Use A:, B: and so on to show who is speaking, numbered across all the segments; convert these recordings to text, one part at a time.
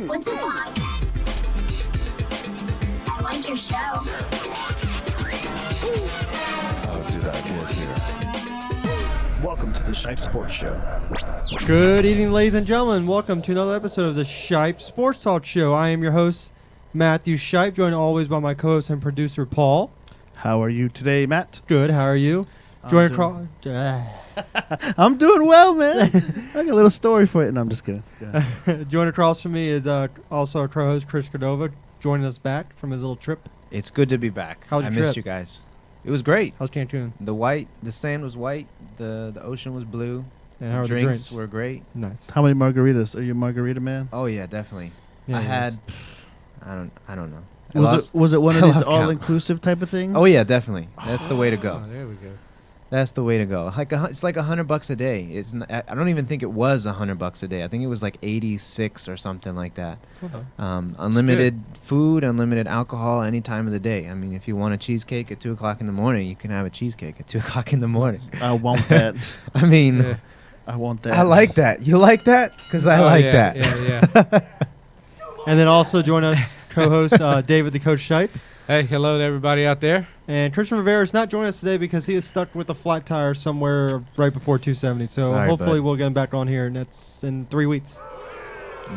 A: What's a podcast? I like your show.
B: How did I get here? Welcome to the Shipe Sports Show.
C: Good evening, ladies and gentlemen. Welcome to another episode of the Shipe Sports Talk Show. I am your host, Matthew Shipe, joined always by my co-host and producer, Paul.
D: How are you today, Matt?
C: Good. How are you? Joined across.
D: I'm doing well, man. I got a little story for you. No, I'm just kidding.
C: Joined across from me is also our co-host, Chris Cordova, joining us back from his little trip.
E: It's good to be back.
C: How was
E: I
C: your
E: missed
C: trip?
E: you guys. It was great.
C: How's Cancun?
E: The sand was white. The ocean was blue.
C: And how are the
E: drinks
C: drinks?
E: were great.
C: Nice.
D: How many margaritas? Are you a margarita man?
E: Oh yeah, definitely.
C: Yeah,
E: I
C: yes.
E: had. I don't know.
D: Was it one of
E: I
D: these
E: lost count.
D: all-inclusive type of things?
E: Oh yeah, definitely. That's the way to go.
F: Oh, there we go.
E: That's the way to go. It's like $100 a day. It's I don't even think it was $100 a day. I think it was like 86 or something like that. Unlimited food, unlimited alcohol, any time of the day. I mean, if you want a cheesecake at 2 o'clock in the morning, you can have a cheesecake at 2 o'clock in the morning.
D: I want that.
E: I mean,
F: Yeah.
D: I want that.
E: I like that. You like that? Because I like that.
F: Yeah.
C: And then also join us, co-host David the Coach Shipe.
F: Hey, hello to everybody out there.
C: And Christian Rivera is not joining us today because he is stuck with a flat tire somewhere right before 270. So
E: Sorry,
C: hopefully
E: bud.
C: we'll get him back on here, and that's in 3 weeks.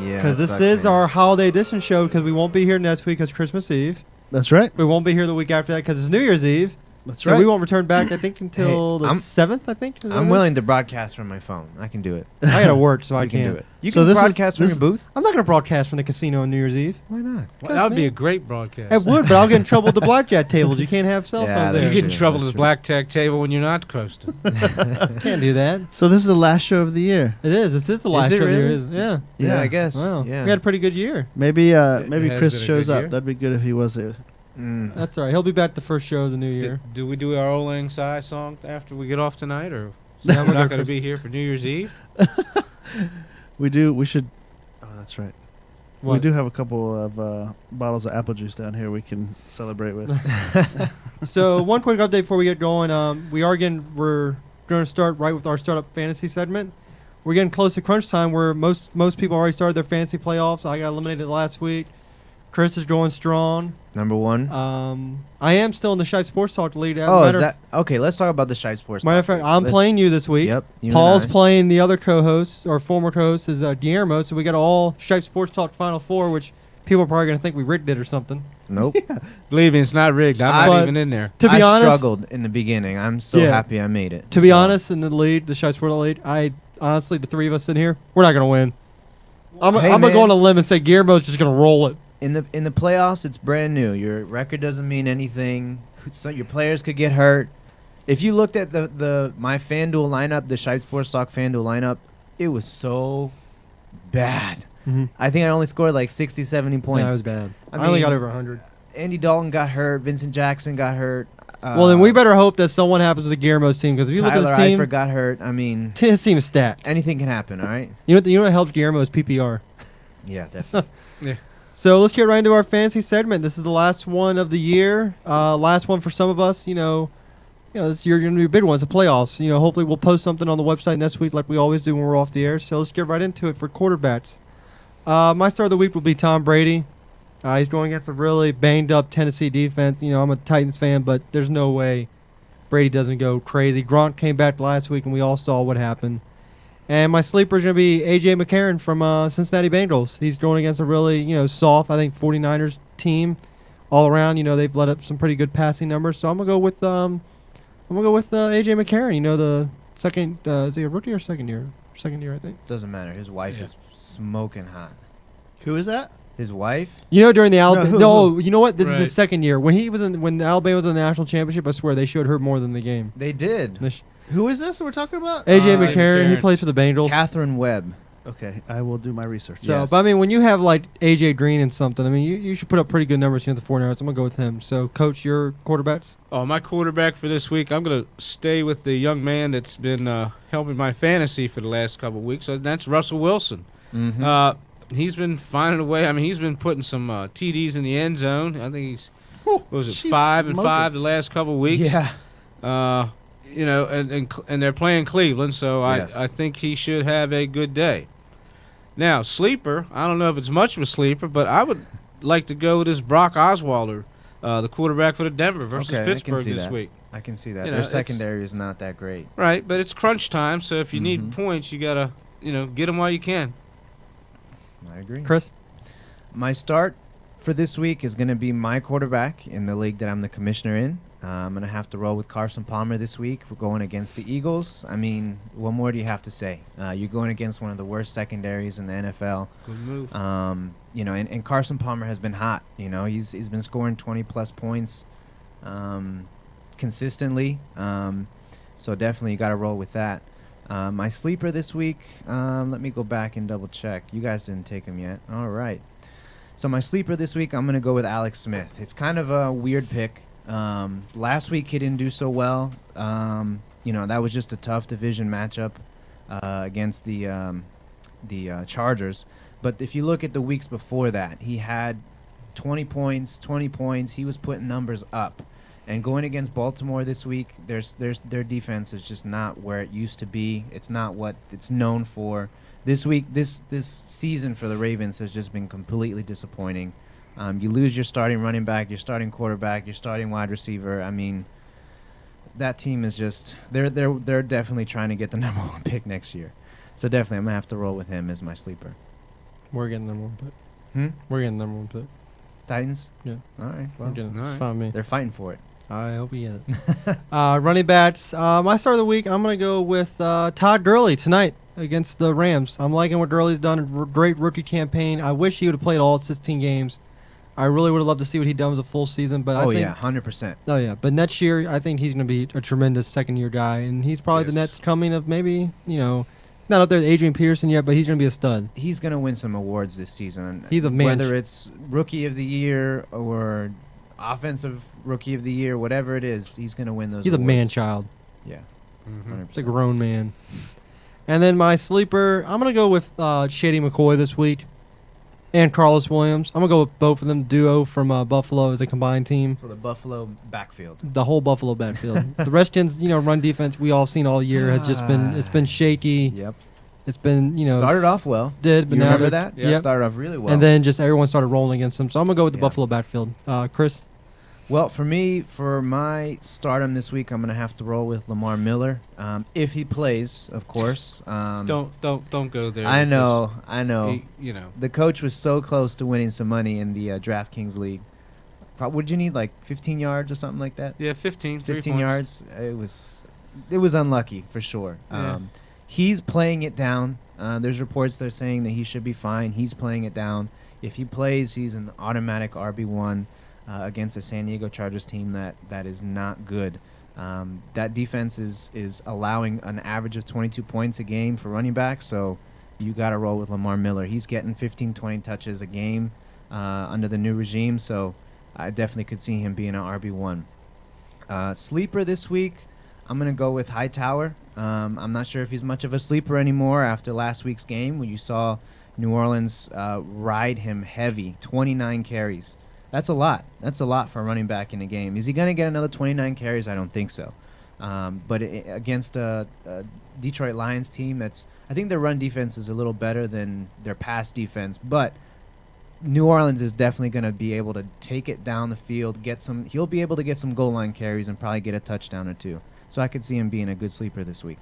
E: Yeah.
C: Because
E: that
C: this
E: sucks,
C: is
E: man.
C: our holiday edition show because we won't be here next week because Christmas Eve.
D: That's right.
C: We won't be here the week after that because it's New Year's Eve.
D: That's
C: So
D: right.
C: we won't return back, I think, until the
E: I'm-
C: 7th, I think.
E: I'm willing to broadcast from my phone. I can do it.
C: I got to work, so I
E: You can
C: can't.
E: do it. You
D: So
E: can
D: this is-
E: broadcast from
D: this-
E: your booth?
C: I'm not going to broadcast from the casino on New Year's Eve.
E: Why not?
F: Well, that would be
C: man.
F: a great broadcast.
C: It would, but I'll get in trouble with the blackjack tables. You can't have cell
E: Yeah,
C: phones
E: that's
F: You
C: there.
F: get in
E: true,
F: trouble
E: that's
F: at the
E: true.
F: blackjack table when you're not coasting.
C: Can't do that.
D: So this is the last show of the year.
C: It is. This is the last
E: it
C: show of the year.
E: really?
C: Isn't it? Yeah.
E: Yeah,
D: Yeah.
E: I guess.
C: Wow.
E: Yeah.
C: We had a pretty good year.
D: Maybe
F: has
D: Chris
F: been a
D: shows
F: good
D: up.
F: year.
D: That'd be good if he was there.
E: Mm.
C: That's all right. He'll be back the first show of the new year.
F: Do we do our Old Lang Syne song after we get off tonight, or
C: No,
F: we're not going to be here for New Year's Eve?
D: We do. We should. Oh, that's right. We
C: What?
D: do have a couple of bottles of apple juice down here we can celebrate with.
C: So one quick update before we get going. We're going to start right with our startup fantasy segment. We're getting close to crunch time where most people already started their fantasy playoffs. I got eliminated last week. Chris is going strong.
E: Number one.
C: I am still in the Shipe Sports Talk lead.
E: Oh, is that okay? Let's talk about the Shipe Sports.
C: Matter of
E: Talk
C: fact,
E: League.
C: I'm
E: Let's-
C: playing you this week.
E: Yep. you and
C: Paul's
E: I.
C: playing the other co-host, or former co-host, is Guillermo. So we got all Shipe Sports Talk Final Four, which people are probably going to think we rigged it or something.
E: Nope.
F: Believe me, it's not rigged. I'm
C: But
F: not even in there.
C: To be
E: I
C: honest,
E: struggled in the beginning. I'm so
C: Yeah.
E: happy I made it.
C: To be
E: So,
C: honest, in the lead, the Shipe Sports lead, I honestly, the three of us in here, we're not going to win. I'm
E: Hey,
C: going to go
E: man.
C: on a limb and say Guillermo's just going to roll it.
E: in the playoffs, it's brand new. Your record doesn't mean anything. So your players could get hurt. If you looked at my FanDuel lineup, the Shipe Sports Talk FanDuel lineup, it was so bad. I think I only scored like 60, 70 points.
C: That was bad.
E: I
C: I only
E: mean,
C: got over 100.
E: Andy Dalton got hurt. Vincent Jackson got hurt.
C: Well, then we better hope that someone happens with Guillermo's team, because if you look
E: Tyler
C: at his team,
E: Eifert got hurt. I mean,
C: his team is stacked.
E: anything can happen, all right?
C: You know what helps Guillermo is PPR.
E: Yeah, definitely.
C: So let's get right into our fantasy segment. This is the last one of the year. Last one for some of us. This year going to be a big one. It's the playoffs. Hopefully we'll post something on the website next week like we always do when we're off the air. So let's get right into it for quarterbacks. My start of the week will be Tom Brady. He's going against a really banged up Tennessee defense. I'm a Titans fan, but there's no way Brady doesn't go crazy. Gronk came back last week, and we all saw what happened. And my sleeper is going to be A.J. McCarron from Cincinnati Bengals. He's going against a really, soft, I think, 49ers team all around. They've let up some pretty good passing numbers. So I'm going to go with A.J. McCarron. The second, is he a rookie or second year? Second year, I think.
E: Doesn't matter. His wife is smoking hot.
D: Who is that?
E: His wife?
C: During the Alabama.
D: who?
C: You know what? This is his
F: Right.
C: second year. When Alabama was in the national championship, I swear they showed her more than the game.
E: They did.
D: Who is this that we're talking about?
C: A.J.
F: Uh,
C: McCarron, he
F: McCarron.
C: plays for the Bengals.
E: Catherine Webb.
D: Okay, I will do my research.
C: So,
E: Yes.
C: but I mean, when you have like A.J. Green and something, I mean, you should put up pretty good numbers against the 49ers. I'm going to go with him. So, Coach, your quarterbacks?
F: Oh, my quarterback for this week, I'm going to stay with the young man that's been helping my fantasy for the last couple of weeks. So that's Russell Wilson.
E: Mm-hmm.
F: He's been finding a way. I mean, he's been putting some TDs in the end zone. I think he's, what was it,
D: She's
F: 5 and
D: smoking.
F: 5 the last couple of weeks.
E: Yeah.
F: And they're playing Cleveland, so
E: Yes.
F: I think he should have a good day. Now, sleeper, I don't know if it's much of a sleeper, but I would like to go with this Brock Osweiler, the quarterback for the Denver versus
E: Okay, I can
F: Pittsburgh
E: see
F: this
E: that.
F: week.
E: I can see that.
F: You know,
E: Their
F: it's-
E: secondary is not that great.
F: Right, but it's crunch time, so if you need
E: Mhm.
F: points, you got to, get them while you can.
E: I agree.
C: Chris?
E: My start for this week is going to be my quarterback in the league that I'm the commissioner in. I'm going to have to roll with Carson Palmer this week. We're going against the Eagles. I mean, what more do you have to say? You're going against one of the worst secondaries in the NFL.
F: Good move.
E: And Carson Palmer has been hot. He's been scoring 20-plus points consistently. So definitely you got to roll with that. My sleeper this week, let me go back and double check. You guys didn't take him yet. All right. So my sleeper this week, I'm going to go with Alex Smith. It's kind of a weird pick. Last week he didn't do so well. That was just a tough division matchup against the Chargers. But if you look at the weeks before that, he had 20 points. He was putting numbers up. And going against Baltimore this week, their defense is just not where it used to be. It's not what it's known for. This week, this season for the Ravens has just been completely disappointing. You lose your starting running back, your starting quarterback, your starting wide receiver. I mean, that team is just they're definitely trying to get the number one pick next year. So definitely, I'm gonna have to roll with him as my sleeper.
C: We're getting number one pick. We're getting number one pick.
E: Titans.
C: Yeah.
E: All right.
C: We're
E: Well,
C: getting it.
F: all right.
C: It's fine with me.
E: they're fighting for it.
C: I hope we get it. Running backs. My start of the week, I'm going to go with Todd Gurley tonight against the Rams. I'm liking what Gurley's done. Great rookie campaign. I wish he would have played all 16 games. I really would have loved to see what he done with a full season. But I think,
E: 100%.
C: Oh, yeah. But next year, I think he's going to be a tremendous second-year guy. And he's probably the
F: Yes.
C: next coming of maybe, not up there with Adrian Peterson yet, but he's going to be a stud.
E: He's gonna win some awards this season.
C: He's a man.
E: Whether it's Rookie of the Year or Offensive Rookie of the Year, whatever it is, he's gonna win those.
C: He's a
E: awards.
C: man-child.
E: Yeah.
F: Mhm.
E: 100%.
C: He's a grown man. And then my sleeper, I'm going to go with Shady McCoy this week and Carlos Williams. I'm going to go with both of them, duo from Buffalo as a combined team.
E: For the Buffalo backfield.
C: The whole Buffalo backfield. The Redskins, run defense we all seen all year has just been shaky.
E: Yep.
C: It's been,
E: Started off well.
C: but
E: You
C: now
E: remember
C: they're-
E: that?
F: Yeah.
C: Yep.
E: Started off really well.
C: And then just everyone started rolling against them. So I'm going to go with the
E: Yeah.
C: Buffalo backfield. Chris?
E: Well, for me, for my stardom this week, I'm gonna have to roll with Lamar Miller, if he plays, of course.
F: Don't go there.
E: I
F: because
E: know.
F: he-
E: The coach was so close to winning some money in the DraftKings league. Would you need like 15 yards or something like that?
F: Yeah, 15.
E: 15 yards. It was unlucky for sure.
F: Yeah.
E: He's playing it down. There's reports that are saying that he should be fine. He's playing it down. If he plays, he's an automatic RB1 against a San Diego Chargers team that is not good. That defense is allowing an average of 22 points a game for running backs, so you got to roll with Lamar Miller. He's getting 15, 20 touches a game under the new regime, so I definitely could see him being an RB1. Sleeper this week, I'm going to go with Hightower. I'm not sure if he's much of a sleeper anymore after last week's game when you saw New Orleans ride him heavy, 29 carries. That's a lot. That's a lot for a running back in a game. Is he going to get another 29 carries? I don't think so. But against a Detroit Lions team, I think their run defense is a little better than their pass defense. But New Orleans is definitely going to be able to take it down the field, he'll be able to get some goal line carries and probably get a touchdown or two. So I could see him being a good sleeper this week.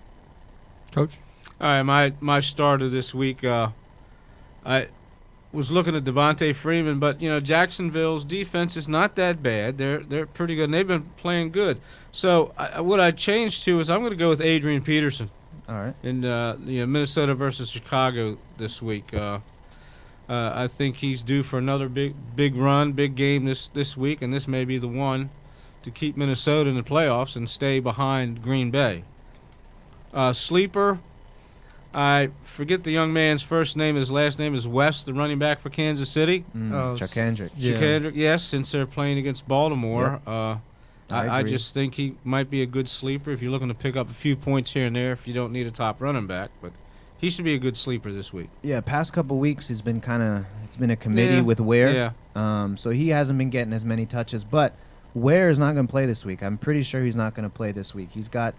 C: Coach?
F: All right, my starter this week, I was looking at Devontae Freeman, but Jacksonville's defense is not that bad. They're pretty good, and they've been playing good. So what I changed to is I'm going to go with Adrian Peterson
E: All right.
F: in Minnesota versus Chicago this week. I think he's due for another big run, big game this week, and this may be the one to keep Minnesota in the playoffs and stay behind Green Bay. Sleeper, I forget the young man's first name. His last name is West, the running back for Kansas City.
E: Chuck Kendrick.
C: Yeah.
F: Kendrick, yes, since they're playing against Baltimore.
E: I
F: I
E: agree.
F: just think he might be a good sleeper if you're looking to pick up a few points here and there if you don't need a top running back. But he should be a good sleeper this week.
E: Yeah, past couple weeks it's been a committee
F: Yeah.
E: with Ware.
F: Yeah.
E: So he hasn't been getting as many touches, but Ware is not going to play this week. I'm pretty sure he's not going to play this week. He's got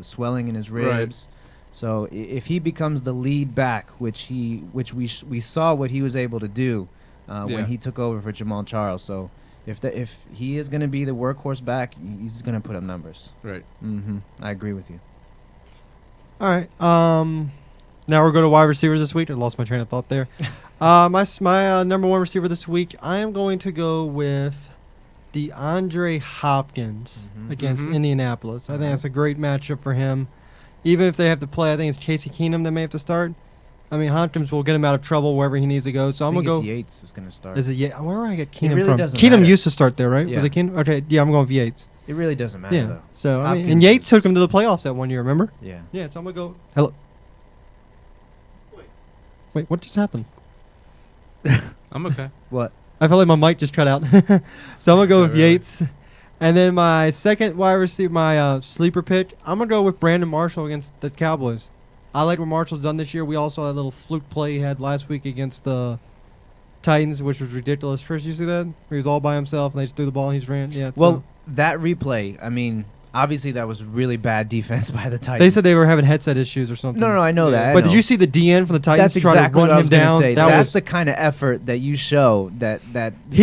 E: swelling in his
F: Right.
E: ribs. So if he becomes the lead back, which we saw what he was able to do when he took over for Jamal Charles. So if he is going to be the workhorse back, he's going to put up numbers.
F: Right.
E: I agree with you.
C: All right. Now we're going to wide receivers this week. I lost my train of thought there. My number one receiver this week, I am going to go with DeAndre Hopkins against Indianapolis. I think that's a great matchup for him. Even if they have to play, I think it's Casey Keenum that may have to start. I mean, Hopkins will get him out of trouble wherever he needs to go. So I'm going to go.
E: Yates is going to start.
C: Is it Yates? Where I get Keenum
E: really
C: from?
E: doesn't
C: Keenum
E: matter.
C: used to start there, right?
E: Yeah.
C: Was it Keenum? Okay, yeah, I'm going with Yates.
E: It really doesn't matter,
C: Yeah.
E: though.
C: So I mean,
E: Hopkins
C: and Yates
E: is-
C: took him to the playoffs that one year. Remember?
E: Yeah.
C: Yeah. So I'm going to go. Hello. Wait, what just happened?
F: I'm okay.
E: What?
C: I felt like my mic just cut out. So I'm going to go with
F: Really?
C: Yates. And then my second wide receiver, my sleeper pick, I'm going to go with Brandon Marshall against the Cowboys. I like what Marshall's done this year. We also had a little fluke play he had last week against the Titans, which was ridiculous. Chris, you see that? Where he was all by himself and they just threw the ball and he just ran. Yeah.
E: Well, that replay, I mean, obviously that was really bad defense by the Titans.
C: they said they were having headset issues or something.
E: No, I know
F: Yeah.
E: that. I
C: But did
E: know.
C: you see the DN from the Titans
E: That's
C: try
E: exactly
C: to run
E: what I
C: him
E: was going to
C: down?
E: say.
C: That
E: That's
C: was
E: the kind of effort that you show that
C: he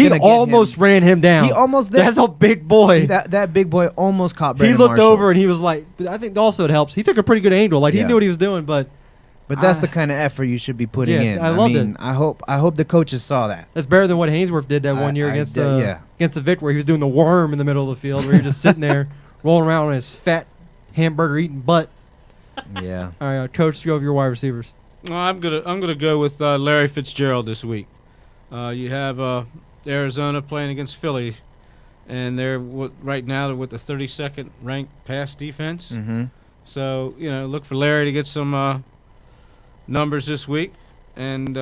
E: gonna get
C: almost
E: him.
C: ran him down.
E: He almost did.
C: That's a big boy.
E: That big boy almost caught
C: He
E: Brandon
C: looked
E: Marshall.
C: over and he was like, but I think also it helps. He took a pretty good angle. Like he
E: Yeah.
C: knew what he was doing, but
E: But that's
C: I-
E: the kind of effort you should be putting
C: Yeah,
E: in.
C: I loved
E: mean,
C: it.
E: I hope the coaches saw that.
C: that's better than what Hainsworth did that one year against the Vic, where he was doing the worm in the middle of the field, where he was just sitting there rolling around on his fat hamburger eating butt.
E: Yeah.
C: All right, Coach, go over your wide receivers.
F: Well, I'm gonna go with Larry Fitzgerald this week. You have Arizona playing against Philly, and they're right now they're with the 32nd ranked pass defense.
E: Mm-hmm.
F: So look for Larry to get some numbers this week, and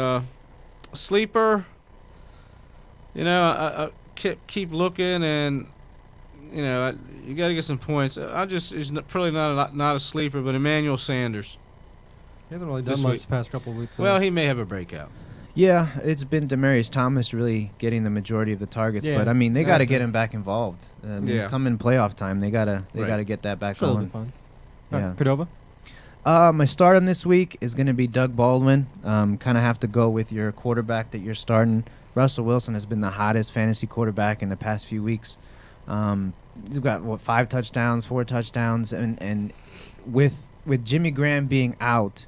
F: sleeper. I keep looking, and you got to get some points. He's probably not a sleeper, but Emmanuel Sanders.
C: He hasn't really
F: This
C: done much
F: week.
C: the past couple of weeks. so-
F: Well, he may have a breakout.
E: Yeah, it's been Demaryius Thomas really getting the majority of the targets,
C: Yeah,
E: but I mean they got to
C: exactly.
E: get him back involved. It's
F: Yeah.
E: coming playoff time. They gotta
F: Right.
E: get that back
C: Sure, it'll be
E: going.
C: fun. All
E: Yeah.
C: right, Cordova.
E: My stardom this week is going to be Doug Baldwin. Kind of have to go with your quarterback that you're starting. Russell Wilson has been the hottest fantasy quarterback in the past few weeks. He's got 5 touchdowns, 4 touchdowns, and with Jimmy Graham being out,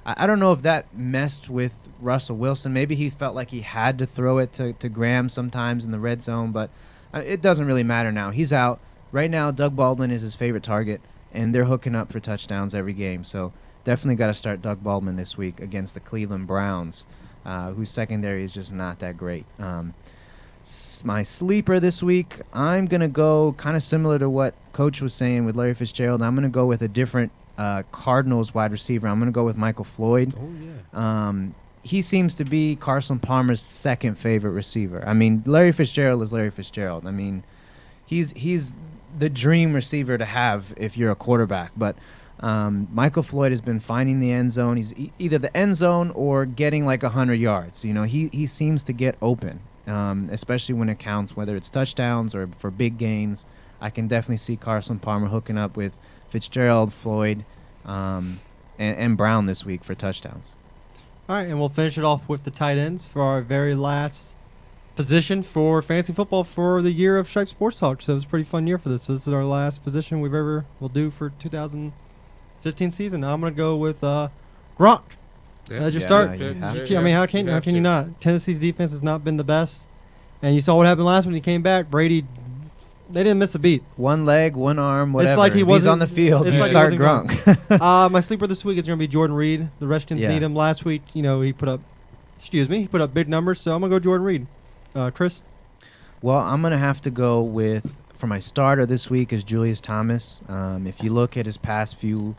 E: I don't know if that messed with Russell Wilson. Maybe he felt like he had to throw it to Graham sometimes in the red zone, but it doesn't really matter now. He's out. Right now, Doug Baldwin is his favorite target, and they're hooking up for touchdowns every game. So definitely got to start Doug Baldwin this week against the Cleveland Browns, whose secondary is just not that great. My sleeper this week, I'm going to go kind of similar to what Coach was saying with Larry Fitzgerald. I'm going to go with a different Cardinals wide receiver. I'm going to go with Michael Floyd.
F: Oh yeah.
E: He seems to be Carson Palmer's second favorite receiver. I mean, Larry Fitzgerald is Larry Fitzgerald. I mean, he's the dream receiver to have if you're a quarterback. But Michael Floyd has been finding the end zone. He's either the end zone or getting like 100 yards. He seems to get open, especially when it counts, whether it's touchdowns or for big gains. I can definitely see Carson Palmer hooking up with Fitzgerald, Floyd, and Brown this week for touchdowns.
C: All right, and we'll finish it off with the tight ends for our very last position for fantasy football for the year of Shipe Sports Talk. So it was a pretty fun year for this. So this is our last position we'll do for 2015 season. Now I'm going to go with Gronk. As your start.
E: you have
C: I mean, how can you not? Tennessee's defense has not been the best, and you saw what happened last when he came back. Brady, they didn't miss a beat.
E: One leg, one arm, whatever.
C: It's like he
E: If he's
C: wasn't
E: on the field.
C: it's
E: You
C: like he
E: start
C: wasn't
E: Gronk.
C: My sleeper this week is going to be Jordan Reed. The Redskins
E: Yeah.
C: need him. Last week, he put up big numbers, so I'm going to go Jordan Reed. Chris?
E: Well, I'm going to have to go with, for my starter this week is Julius Thomas. If you look at his past few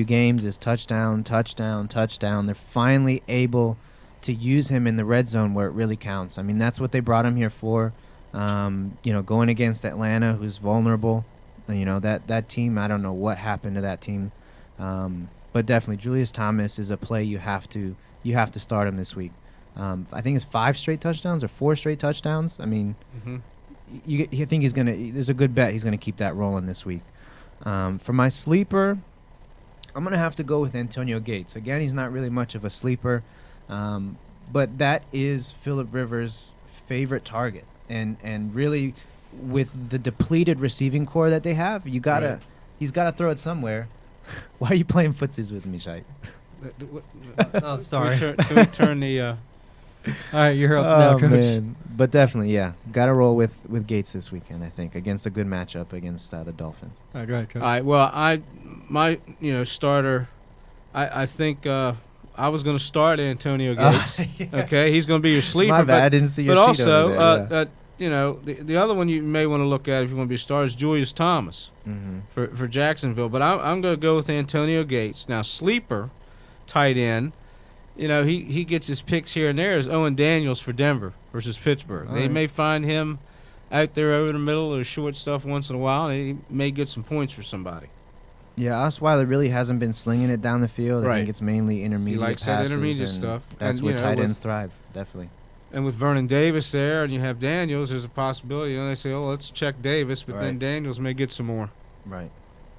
E: games, is touchdown. They're finally able to use him in the red zone where it really counts. I mean, that's what they brought him here for. Going against Atlanta, who's vulnerable. That team, I don't know what happened to that team. But definitely Julius Thomas is a play you have to start him this week. I think it's 5 straight touchdowns or 4 straight touchdowns. I mean, you think there's a good bet he's gonna keep that rolling this week. For my sleeper, I'm going to have to go with Antonio Gates. Again, he's not really much of a sleeper, but that is Phillip Rivers' favorite target. And really, with the depleted receiving core that they have, he's got to throw it somewhere. Why are you playing footsies with me, Shipe?
C: Oh, sorry.
F: Can we turn the...
C: All right, you're up now, Coach.
E: Man. But definitely, yeah. Got to roll with Gates this weekend, I think, against a good matchup against the Dolphins.
C: All right, go ahead, Coach.
F: All right, well, my starter, I think I was going to start Antonio Gates.
E: Yeah.
F: Okay, he's going to be your sleeper.
E: My bad, I didn't see your
F: but
E: sheet over
F: also,
E: there.
F: the other one you may want to look at if you want to be a starter is Julius Thomas for Jacksonville. But I'm going to go with Antonio Gates. Now, sleeper, tight end, he gets his picks here and there is Owen Daniels for Denver versus Pittsburgh. They may find him out there over the middle or short stuff once in a while, and he may get some points for somebody.
E: Yeah, Osweiler really hasn't been slinging it down the field.
F: Right.
E: I think it's mainly intermediate
F: He likes
E: passes
F: that intermediate
E: and
F: stuff.
E: That's
F: And,
E: where tight ends thrive, definitely.
F: And with Vernon Davis there, and you have Daniels, there's a possibility. They say, "Oh, let's check Davis," but then Daniels may get some more.
E: Right.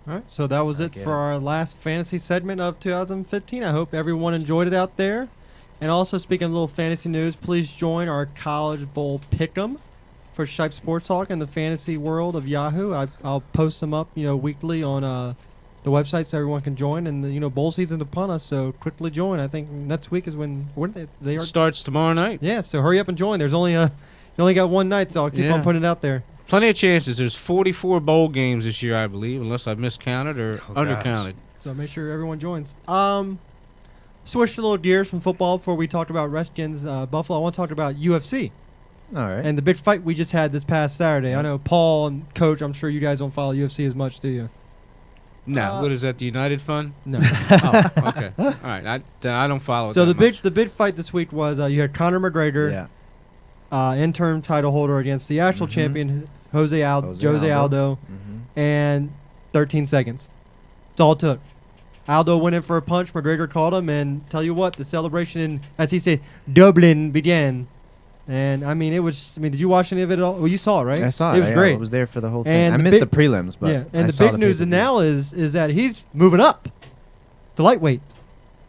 C: All right, so that was it for our last fantasy segment of 2015. I hope everyone enjoyed it out there. And also, speaking of a little fantasy news, please join our College Bowl Pick'em for Shipe Sports Talk in the fantasy world of Yahoo. I'll post them up, weekly on the website so everyone can join. And bowl season's upon us, so quickly join. I think next week is when they are.
F: Starts tomorrow night.
C: Yeah, so hurry up and join. There's only you only got one night, so I'll keep on putting it out there.
F: Plenty of chances. There's 44 bowl games this year, I believe, unless I've miscounted or undercounted.
C: So make sure everyone joins. Switched a little gears from football before we talked about Redskins, Buffalo. I want to talk about UFC.
E: All right.
C: And the big fight we just had this past Saturday. I know Paul and Coach, I'm sure you guys don't follow UFC as much, do you?
F: No. What is that, the United Fund?
C: No.
F: Oh, okay. All right. I don't follow it
C: So
F: that much.
C: the big fight this week was you had Conor McGregor, interim title holder against the actual champion, Jose Aldo, and 13 seconds. That's all it took. Aldo went in for a punch. McGregor caught him, and tell you what, the celebration in, as he said, Dublin began. And did you watch any of it at all? Well, you saw it, right?
E: I saw it.
C: It was great.
E: I was there for the whole thing.
C: And
E: I
C: the
E: missed the
C: big-
E: prelims, but
C: yeah. And
E: I
C: the
E: saw
C: big news
E: pay-per-view.
C: now is that he's moving up to lightweight.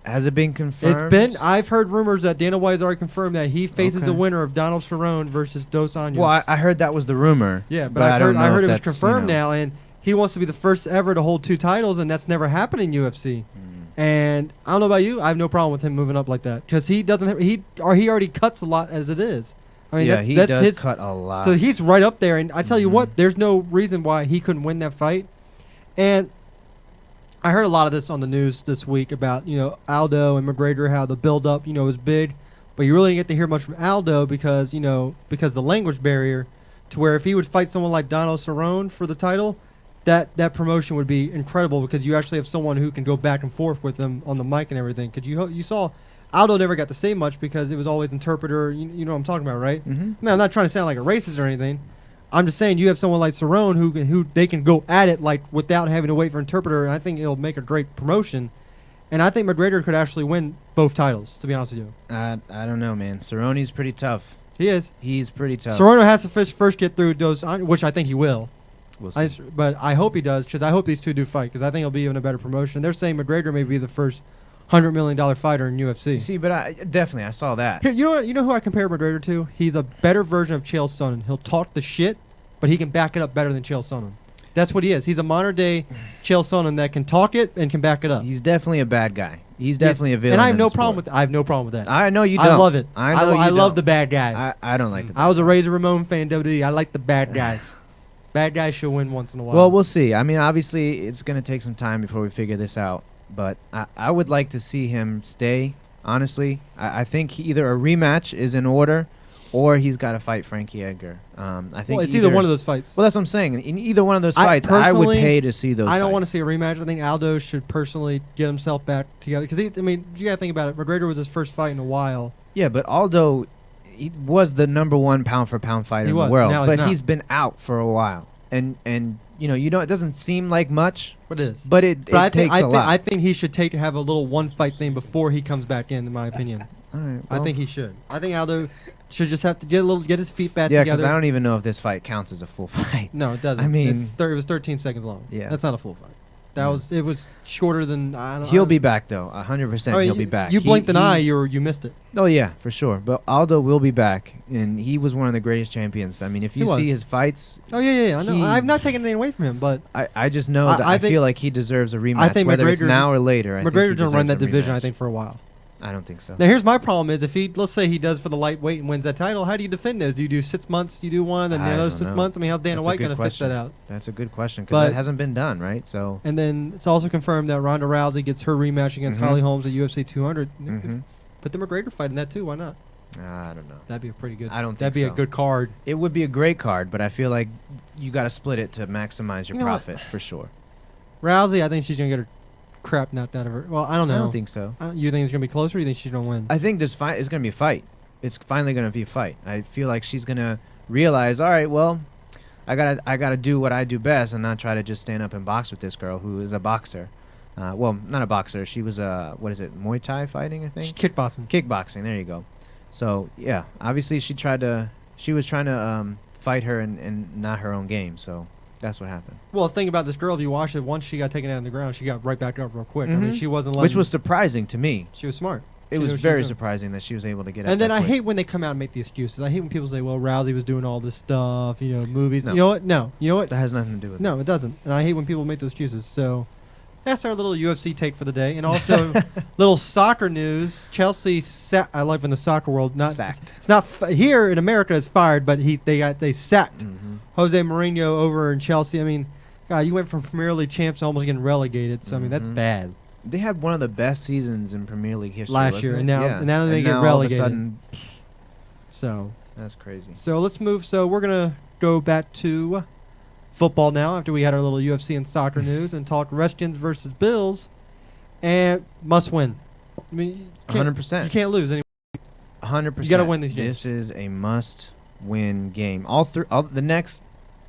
E: Has it been confirmed?
C: I've heard rumors that Dana White's already confirmed that he faces
E: Okay.
C: the winner of Donald Cerrone versus Dos Anjos.
E: Well, I heard that was the rumor.
C: Yeah, but
E: I don't know
C: I heard
E: if
C: it was
E: that's,
C: confirmed now, and he wants to be the first ever to hold 2 titles, and that's never happened in UFC. And I don't know about you, I have no problem with him moving up like that because he doesn't. He already cuts a lot as it is. I mean,
E: he
C: that's
E: does
C: his,
E: cut a lot.
C: So he's right up there, and I tell you what, there's no reason why he couldn't win that fight. And I heard a lot of this on the news this week about Aldo and McGregor, how the build up is big, but you really didn't get to hear much from Aldo because the language barrier, to where if he would fight someone like Donald Cerrone for the title, that promotion would be incredible because you actually have someone who can go back and forth with him on the mic and everything. Because you saw Aldo never got to say much because it was always interpreter. You know what I'm talking about, right? Man, I'm not trying to sound like a racist or anything. I'm just saying you have someone like Cerrone who they can go at it like without having to wait for interpreter, and I think it'll make a great promotion. And I think McGregor could actually win both titles, to be honest with you.
E: I don't know, man. Cerrone's pretty tough.
C: He is.
E: He's pretty tough.
C: Cerrone has to first get through those, which I think he will.
E: We'll see.
C: But I hope he does because I hope these two do fight because I think it'll be even a better promotion. They're saying McGregor may be the first $100 million fighter in UFC.
E: See, but I saw that.
C: Here, you know who I compare McGregor to? He's a better version of Chael Sonnen. He'll talk the shit, but he can back it up better than Chael Sonnen. That's what he is. He's a modern day Chael Sonnen that can talk it and can back it up.
E: He's definitely a bad guy. He's definitely a villain.
C: And I have
E: in
C: no
E: the
C: problem
E: sport.
C: with that. I have no problem with that.
E: I know you don't.
C: I love it.
E: I
C: love the bad guys.
E: I don't like the bad
C: I was a Razor Ramon fan, WWE. I like the bad guys. Bad guys should win once in a while.
E: Well, we'll see. I mean, obviously, it's going to take some time before we figure this out. But I would like to see him stay, honestly. I think either a rematch is in order or he's got to fight Frankie Edgar. I think
C: it's either one of those fights.
E: Well, that's what I'm saying. In either one of those fights, I would pay to see those
C: I don't
E: fights.
C: want to see a rematch. I think Aldo should personally get himself back together. Because, you got to think about it. McGregor was his first fight in a while.
E: Yeah, but Aldo, he was the number 1 pound-for-pound fighter in the world.
C: Now
E: But
C: not.
E: he's been out for a while. And it doesn't seem like much.
C: It is.
E: But it takes a lot.
C: I think he should have a little one-fight thing before he comes back in my opinion.
E: All right,
C: I
E: well.
C: think he should. I think Aldo should just have to get his feet back
E: Yeah, because
C: together.
E: I don't even know if this fight counts as a full fight.
C: No, it doesn't.
E: I mean-
C: it was 13 seconds long.
E: Yeah.
C: That's not a full fight. That was it was shorter than I don't.
E: He'll be back though, 100%. He'll be back.
C: You blinked an eye,
E: he's-
C: you missed it.
E: Oh yeah, for sure. But Aldo will be back, and he was one of the greatest champions. I mean, if you
C: He
E: see
C: was.
E: his fights,
C: Oh yeah. I know.
E: He-
C: I'm not taking anything away from him, but
E: I just know
C: I-
E: that
C: I
E: I
C: think-
E: feel like he deserves a rematch,
C: think
E: whether it's
C: McGregor's-
E: now or later. I think he
C: McGregor's gonna run
E: deserves
C: that
E: a
C: division,
E: rematch.
C: I think, for a while.
E: I don't think so.
C: Now here's my problem: is if he, let's say he does for the lightweight and wins that title, how do you defend those? Do you do 6 months? Do you do one, and
E: I
C: another
E: don't
C: 6
E: know.
C: months? I mean, how's Dana
E: That's a
C: White
E: good
C: gonna fix that
E: question.
C: out?
E: That's a good question
C: But-
E: because that hasn't been done, right? So.
C: And then it's also confirmed that Ronda Rousey gets her rematch against
E: Mhm.
C: Holly Holmes at UFC 200.
E: Mhm.
C: Put the McGregor fight in that too. Why not?
E: I don't know.
C: That'd be a pretty good.
E: I don't
C: That'd
E: think
C: be
E: so.
C: a good card.
E: It would be a great card, but I feel like you got to split it to maximize your
C: You know what?
E: profit for sure.
C: Rousey, I think she's gonna get her crap knocked out of her. Well, I don't know.
E: I don't think so.
C: You think it's gonna be closer? Or you think she's gonna win?
E: I think this fight is going to be a fight. It's finally going to be a fight. I feel like she's going to realize, all right, well, I gotta do what I do best and not try to just stand up and box with this girl who is a boxer. Well, not a boxer. She was what is it, Muay Thai fighting, I think?
C: She's kickboxing.
E: Kickboxing, there you go. So, yeah, obviously she was trying to fight her and not her own game, so that's what happened.
C: Well, the thing about this girl, if you watch it, once she got taken out on the ground, she got right back up real quick. I mean,
E: Mhm.
C: she wasn't.
E: Which
C: letting-
E: was surprising to me.
C: She was smart.
E: It
C: She
E: was
C: knew what she
E: very
C: doing.
E: surprising that she was able to get out
C: And then
E: that
C: I
E: quick.
C: hate when they come out and make the excuses. I hate when people say, "Well, Rousey was doing all this stuff, movies."
E: No.
C: You know what? No. You know what?
E: That has nothing to do with it.
C: No, it doesn't. And I hate when people make those excuses. So that's our little UFC take for the day. And also, little soccer news. Chelsea, I live in the soccer world. Not
E: Sacked.
C: It's not here in America. It's fired, but they sacked
E: Mhm.
C: Jose Mourinho over in Chelsea. I mean, God, you went from Premier League champs to almost getting relegated. So I mean, that's
E: Mhm.
C: bad.
E: They had one of the best seasons in Premier League history
C: Last
E: wasn't
C: year,
E: it?
C: and now-
E: Yeah.
C: and now they get
E: all of a
C: relegated.
E: sudden,
C: So
E: that's crazy.
C: let's move. So we're gonna go back to football now after we had our little UFC and soccer news and talk Redskins versus Bills, and must win. I mean, you can't-
E: 100%.
C: You can't lose.
E: 100%.
C: You gotta win these games.
E: This is a must-win game. All the next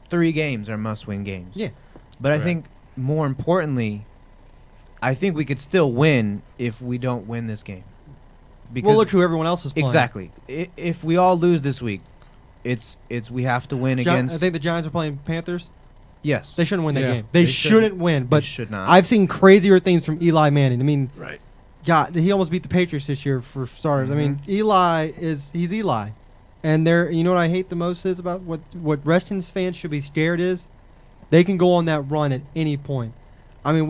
E: 3 games are must-win games.
C: Yeah.
E: But I
F: Correct.
E: think more importantly, I think we could still win if we don't win this game. Because
C: We'll look who everyone else is playing.
E: exactly. If we all lose this week, it's we have to win
C: I
E: against.
C: think the Giants are playing Panthers.
E: yes.
C: They shouldn't win that
F: Yeah.
C: game. They
E: They
C: shouldn't win.
E: They
C: But
E: should not.
C: I've seen crazier things from Eli Manning. I mean,
F: Right.
C: God, he almost beat the Patriots this year for starters. I mean, he's Eli, and you know what I hate the most is about what Redskins fans should be scared is, they can go on that run at any point. I mean,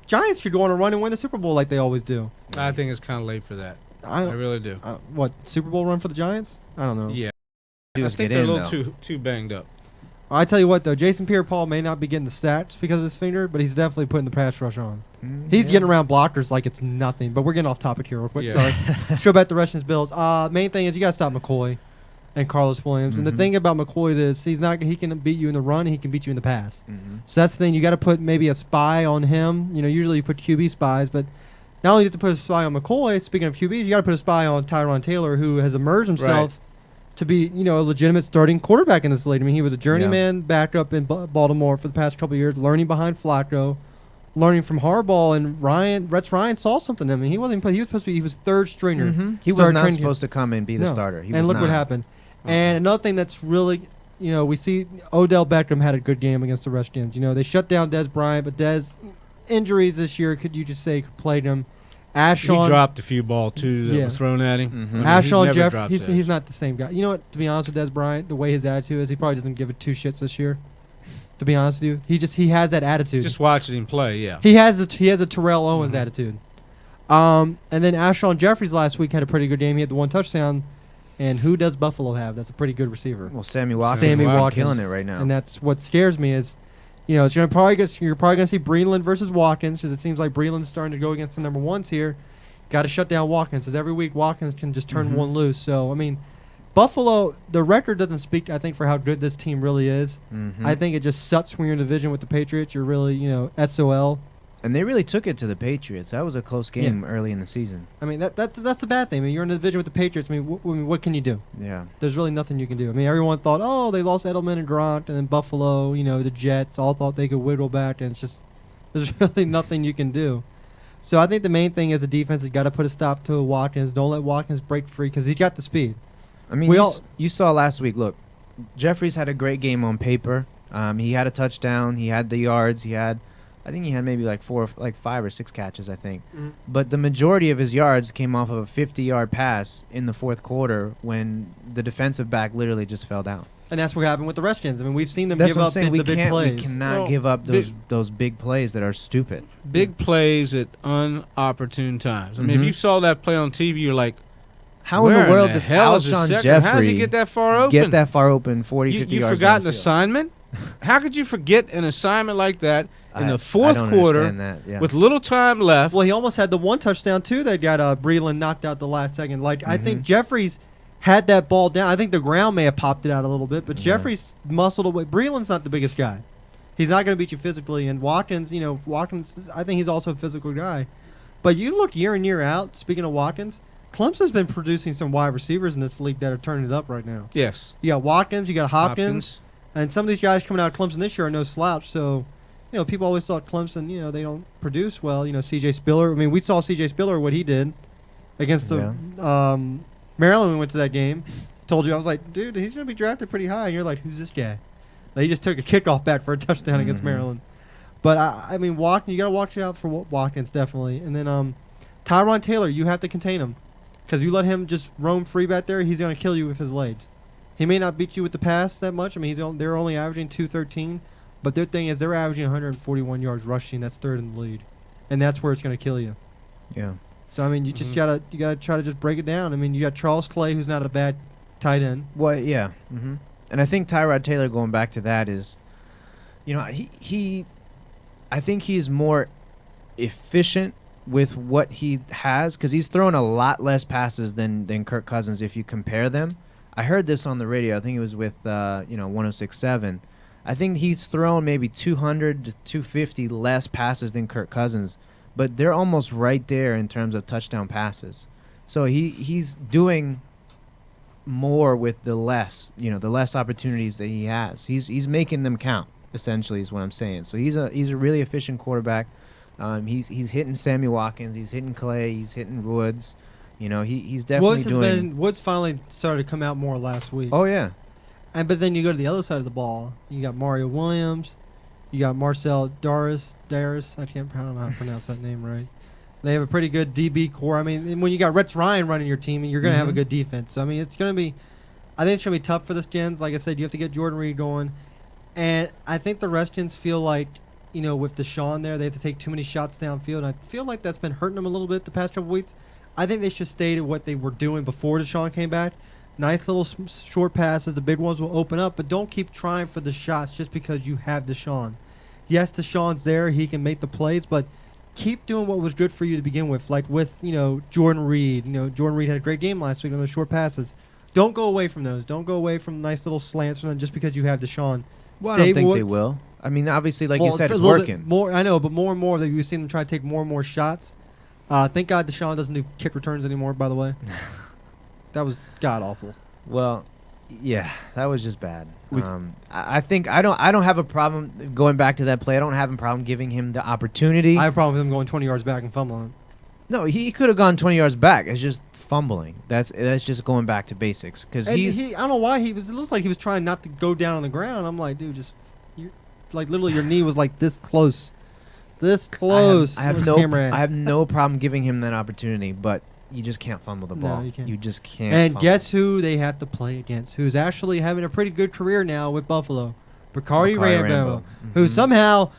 C: Giants could go on a run and win the Super Bowl like they always do.
F: I think it's kind of late for that.
C: I
F: I
C: don't,
F: really do.
C: what Super Bowl run for the Giants? I don't know.
F: Yeah.
E: Do
F: I
E: is
F: think
E: get
F: they're a
E: in,
F: little
E: though.
F: too banged up.
C: I tell you what though, Jason Pierre-Paul may not be getting the sacks because of his finger, but he's definitely putting the pass rush on. He's
E: Yeah.
C: getting around blockers like it's nothing. But we're getting off topic here real quick.
F: Yeah.
C: Sorry. Show back the Redskins Bills. Main thing is you got to stop McCoy and Carlos Williams. And the
E: Mhm.
C: thing about McCoy is he can beat you in the run. He can beat you in the pass.
E: Mhm.
C: So that's the thing. You got to put maybe a spy on him. Usually you put QB spies, but not only do you have to put a spy on McCoy. Speaking of QBs, you got to put a spy on Tyron Taylor, who has emerged himself to be a legitimate starting quarterback in this league. I mean, he was a journeyman backup in Baltimore for the past couple of years, learning behind Flacco, learning from Harbaugh, and Rex Ryan saw something in him. He wasn't. He was supposed to be. He was third stringer.
E: Mhm. He was
C: Started
E: not
C: training him.
E: supposed to come and be the
C: No.
E: starter. He
C: And
E: was
C: look what
E: not.
C: happened. And another thing that's really, we see Odell Beckham had a good game against the Redskins. They shut down Des Bryant, but Des injuries this year, could you just say, plagued him.
F: He
C: Ashon,
F: dropped a few ball too that
C: Yeah.
F: were thrown at him.
E: Mhm.
F: I mean, he
C: Ashon
F: never
C: Jeff,
F: drops
C: he's
F: those.
C: not the same guy. You know what? To be honest with Des Bryant, the way his attitude is, he probably doesn't give it 2 shits this year. To be honest with you, he has that attitude.
F: Just watching him play, yeah.
C: He has a Terrell Owens
F: Mhm.
C: attitude. And then Ashon Jeffries last week had a pretty good game. He had the 1 touchdown. And who does Buffalo have? That's a pretty good receiver.
E: Well, Sammy Watkins
C: Sammy
E: is
C: Watkins.
E: killing it right now.
C: And that's what scares me is, you're probably going to see Breland versus Watkins because it seems like Breland's starting to go against the number ones here. Got to shut down Watkins because every week Watkins can just turn
E: Mhm.
C: one loose. So I mean, Buffalo, the record doesn't speak, I think, for how good this team really is.
E: Mhm.
C: I think it just sucks when you're in a division with the Patriots. You're really, SOL.
E: And they really took it to the Patriots. That was a close game early in the season.
C: I mean, that's the bad thing. I mean, you're in a division with the Patriots. I mean, what can you do?
E: Yeah.
C: There's really nothing you can do. I mean, everyone thought, oh, they lost Edelman and Gronk, and then Buffalo, the Jets all thought they could wiggle back, and it's just there's really nothing you can do. So I think the main thing is the defense has got to put a stop to Watkins. Don't let Watkins break free because he's got the speed.
E: I mean,
C: We
E: you,
C: all-
E: you saw last week. Look, Jeffries had a great game on paper. He had a touchdown. He had the yards. He had I think he had maybe like 5 or 6 catches, I think.
C: Mhm.
E: But the majority of his yards came off of a 50-yard pass in the fourth quarter when the defensive back literally just fell down.
C: And that's what happened with the Redskins. I mean, we've seen them
E: That's
C: give
E: what I'm
C: up
E: saying.
C: the big
E: We
C: plays.
E: cannot
F: Well,
E: give up
F: big-
E: those big plays that are stupid.
F: Big plays at unopportune times. I mean, if
E: Mhm.
F: you saw that play on TV, you're like,
E: How in
F: where
E: the world does
F: hell is this
E: Alshon
F: second? How does he
E: Jeffrey
F: get that far open?
E: get that far open 40,
F: You
E: 50
F: you
E: yards
F: forgot an
E: downfield?
F: assignment? How could you forget an assignment like that in
E: I
F: the fourth
E: don't
F: quarter
E: understand that, yeah.
F: with little time left?
C: Well, he almost had the one touchdown, too, that got Breland knocked out the last second. Like, I think
E: Mhm.
C: Jeffries had that ball down. I think the ground may have popped it out a little bit, but
E: Yeah.
C: Jeffries muscled away. Breland's not the biggest guy. He's not going to beat you physically. And Watkins, I think he's also a physical guy. But you look year in, year out, speaking of Watkins, Clemson's been producing some wide receivers in this league that are turning it up right now.
F: Yes.
C: You got Watkins, you got Hopkins. And some of these guys coming out of Clemson this year are no slouch. So, people always thought Clemson, they don't produce well. C.J. Spiller. I mean, we saw C.J. Spiller, what he did against the Maryland when we went to that game. Told you, I was like, dude, he's going to be drafted pretty high. And you're like, who's this guy? He just took a kickoff back for a touchdown against
E: Mhm.
C: Maryland. But, I mean, Watkins, you got to watch out for Watkins, definitely. And then Tyron Taylor, you have to contain him. Because you let him just roam free back there, he's going to kill you with his legs. He may not beat you with the pass that much. I mean, they're only averaging 213, but their thing is they're averaging 141 yards rushing. That's third in the lead, and that's where it's going to kill you.
E: Yeah.
C: So I mean, you just gotta try to just break it down. I mean, you got Charles Clay, who's not a bad tight end.
E: Well, yeah. Hmm. And I think Tyrod Taylor, going back to that, is, he I think he's more efficient with what he has because he's thrown a lot less passes than Kirk Cousins if you compare them. I heard this on the radio. I think it was with 106.7. I think he's thrown maybe 200 to 250 less passes than Kirk Cousins, but they're almost right there in terms of touchdown passes. So he's doing more with the less opportunities that he has. He's making them count, essentially, is what I'm saying. So he's a really efficient quarterback. He's hitting Sammy Watkins, he's hitting Clay, he's hitting Woods. He's definitely
C: Woods finally started to come out more last week.
E: Oh yeah.
C: But then you go to the other side of the ball. You got Mario Williams, you got Marcel Darius. I don't know how to pronounce that name right. They have a pretty good DB core. I mean, when you got Rex Ryan running your team, you're going to have a good defense. So I mean, I think it's going to be tough for the Skins. Like I said, you have to get Jordan Reed going, and I think the Redskins feel like, with Deshaun there, they have to take too many shots downfield. And I feel like that's been hurting them a little bit the past couple weeks. I think they should stay to what they were doing before Deshaun came back. Nice little short passes. The big ones will open up, but don't keep trying for the shots just because you have Deshaun. Yes, Deshaun's there. He can make the plays, but keep doing what was good for you to begin with, like with, Jordan Reed. Jordan Reed had a great game last week on those short passes. Don't go away from those. Don't go away from nice little slants from them just because you have Deshaun.
E: Well, I don't think they will. I mean, obviously, like you said, it's working.
C: More, I know, but more and more that we've seen them try to take more and more shots. Thank God Deshaun doesn't do kick returns anymore, by the way. That was god-awful.
E: Well, yeah, that was just bad. I think I don't have a problem going back to that play. I don't have a problem giving him the opportunity.
C: I have a problem with him going 20 yards back and fumbling.
E: No, he could have gone 20 yards back. It's just fumbling. That's just going back to basics because
C: I don't know why it looks like he was trying not to go down on the ground. I'm like, dude, literally your knee was like this close. This close.
E: I have no problem giving him that opportunity, but you just can't fumble the ball.
C: No, you can't.
E: You just can't.
C: And
E: fumble.
C: guess who they have to play against? Who's actually having a pretty good career now with Buffalo? Bacardi Rambo. Who somehow,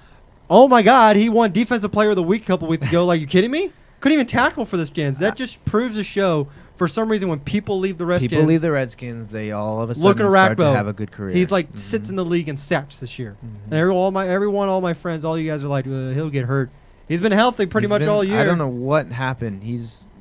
C: oh my God, he won Defensive Player of the Week a couple weeks ago. Like, you kidding me? Couldn't even tackle for the Skins. That just proves the show. For some reason, when people leave the Redskins,
E: they all of a
C: look
E: sudden
C: at
E: start to
C: Arakpo.
E: have a good career.
C: He's like sits in the league in sacks this year.
E: Mhm.
C: And all my friends, all you guys are like, he'll get hurt. He's been healthy pretty much all year.
E: I don't know what happened.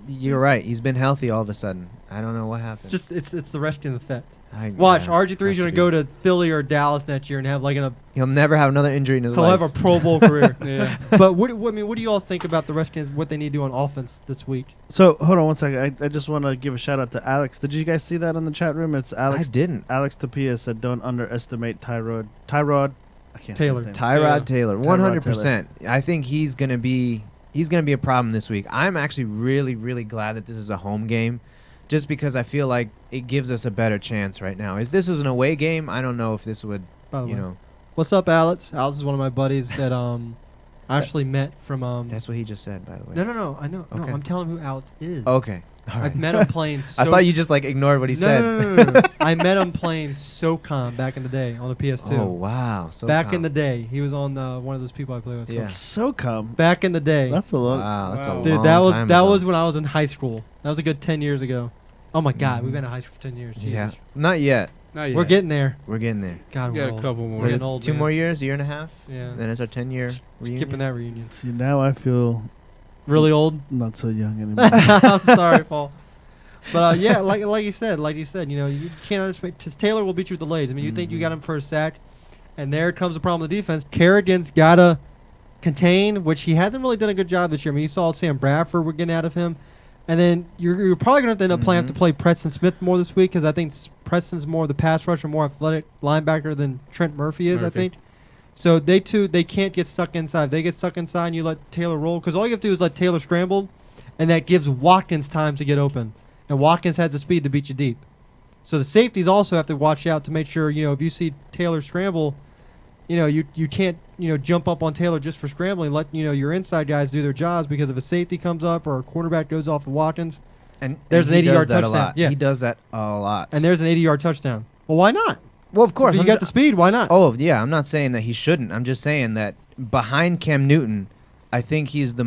E: You're right. He's been healthy all of a sudden. I don't know what happened.
C: Just it's the Redskins effect.
E: Watch,
C: RG3's going to go to Philly or Dallas next year and have like
E: he'll never have another injury in his life.
C: He'll have a Pro Bowl career.
F: Yeah.
C: But what do you all think about the Redskins? What they need to do on offense this week?
D: So hold on one second. I just want to give a shout out to Alex. Did you guys see that in the chat room? It's Alex.
E: I didn't.
D: Alex Tapia said, "Don't underestimate Tyrod." I can't say his name.
E: Tyrod Taylor, 100%.
D: Taylor.
E: I think he's gonna be a problem this week. I'm actually really, really glad that this is a home game, just because I feel like it gives us a better chance right now. If this was an away game, I don't know if this would,
C: By the way. What's up, Alex? Alex is one of my buddies that Actually met from
E: That's what he just said, by the way.
C: No. I know. No,
E: Okay.
C: I'm telling him who Alex is.
E: Okay. All right.
C: I've met him playing.
E: I thought you just like ignored what he said.
C: No. I met him playing SOCOM back in the day on the PS2.
E: Oh wow. So
C: back in the day, he was on one of those people I play with. So
E: Yeah.
D: So come.
C: back in the day.
D: That's a lot.
E: Wow, that's
F: Wow.
E: a
C: Dude,
E: long
C: that
E: time
C: was
E: ago.
C: when I was in high school. That was a good 10 years ago. Oh my God, we've been in high school for 10 years. Jesus.
E: Yeah. Not yet.
F: Not yet.
C: We're getting there.
E: We're getting there.
C: God,
F: We
C: we're
F: got a
C: old.
F: couple more.
C: We're getting old.
E: 2
C: man.
E: more years, a year and a half.
C: Yeah.
E: Then it's our 10-year reunion.
C: Skipping that reunion.
D: See, now I feel
C: Really old.
D: not so young anymore.
C: I'm sorry, Paul. But yeah, like you said, you know, you can't understand. Taylor will beat you with the legs. I mean, you think you got him for a sack, and there comes the problem with the defense. Kerrigan's gotta contain, which he hasn't really done a good job this year. I mean, you saw Sam Bradford we're getting out of him, and then you're probably gonna have to end up playing have to play Preston Smith more this week because I think Preston's more of the pass rusher, more athletic linebacker than Trent Murphy is. I
F: Murphy.
C: think. So they can't get stuck inside. If they get stuck inside, and you let Taylor roll because all you have to do is let Taylor scramble, and that gives Watkins time to get open. And Watkins has the speed to beat you deep. So the safeties also have to watch out to make sure, you know, if you see Taylor scramble, you know, you can't, you know, jump up on Taylor just for scrambling. Let, you know, your inside guys do their jobs because if a safety comes up or a quarterback goes off of Watkins,
E: And
C: There's
E: and
C: an
E: he
C: 80-yard
E: does that a
C: touchdown.
E: lot.
C: Yeah.
E: He does that a lot.
C: and there's an 80-yard touchdown. Well, why not?
E: well, of course,
C: If you got the speed, why not?
E: Oh yeah, I'm not saying that he shouldn't. I'm just saying that behind Cam Newton, I think he has the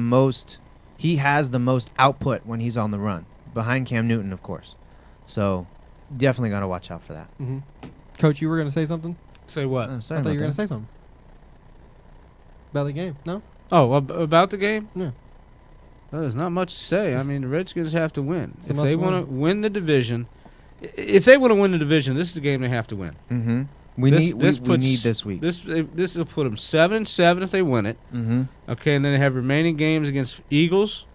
E: most output when he's on the run. Behind Cam Newton, of course. So definitely got to watch out for that.
C: Mm-hmm. Coach, you were going to say something?
F: Say what?
E: Oh, sorry
C: I thought you
E: about
C: were going to
E: that.
C: say something. About the game. No?
F: Oh, about the game?
C: Yeah.
F: Well, there's not much to say. I mean, the Redskins have to win.
C: It's a
F: If they
C: must
F: want to win the division, if they want to win the division, this is the game they have to win.
E: Mm-hmm. We need this week.
F: This will put them 7-7 if they win it.
E: Mm-hmm.
F: Okay, and then they have remaining games against Eagles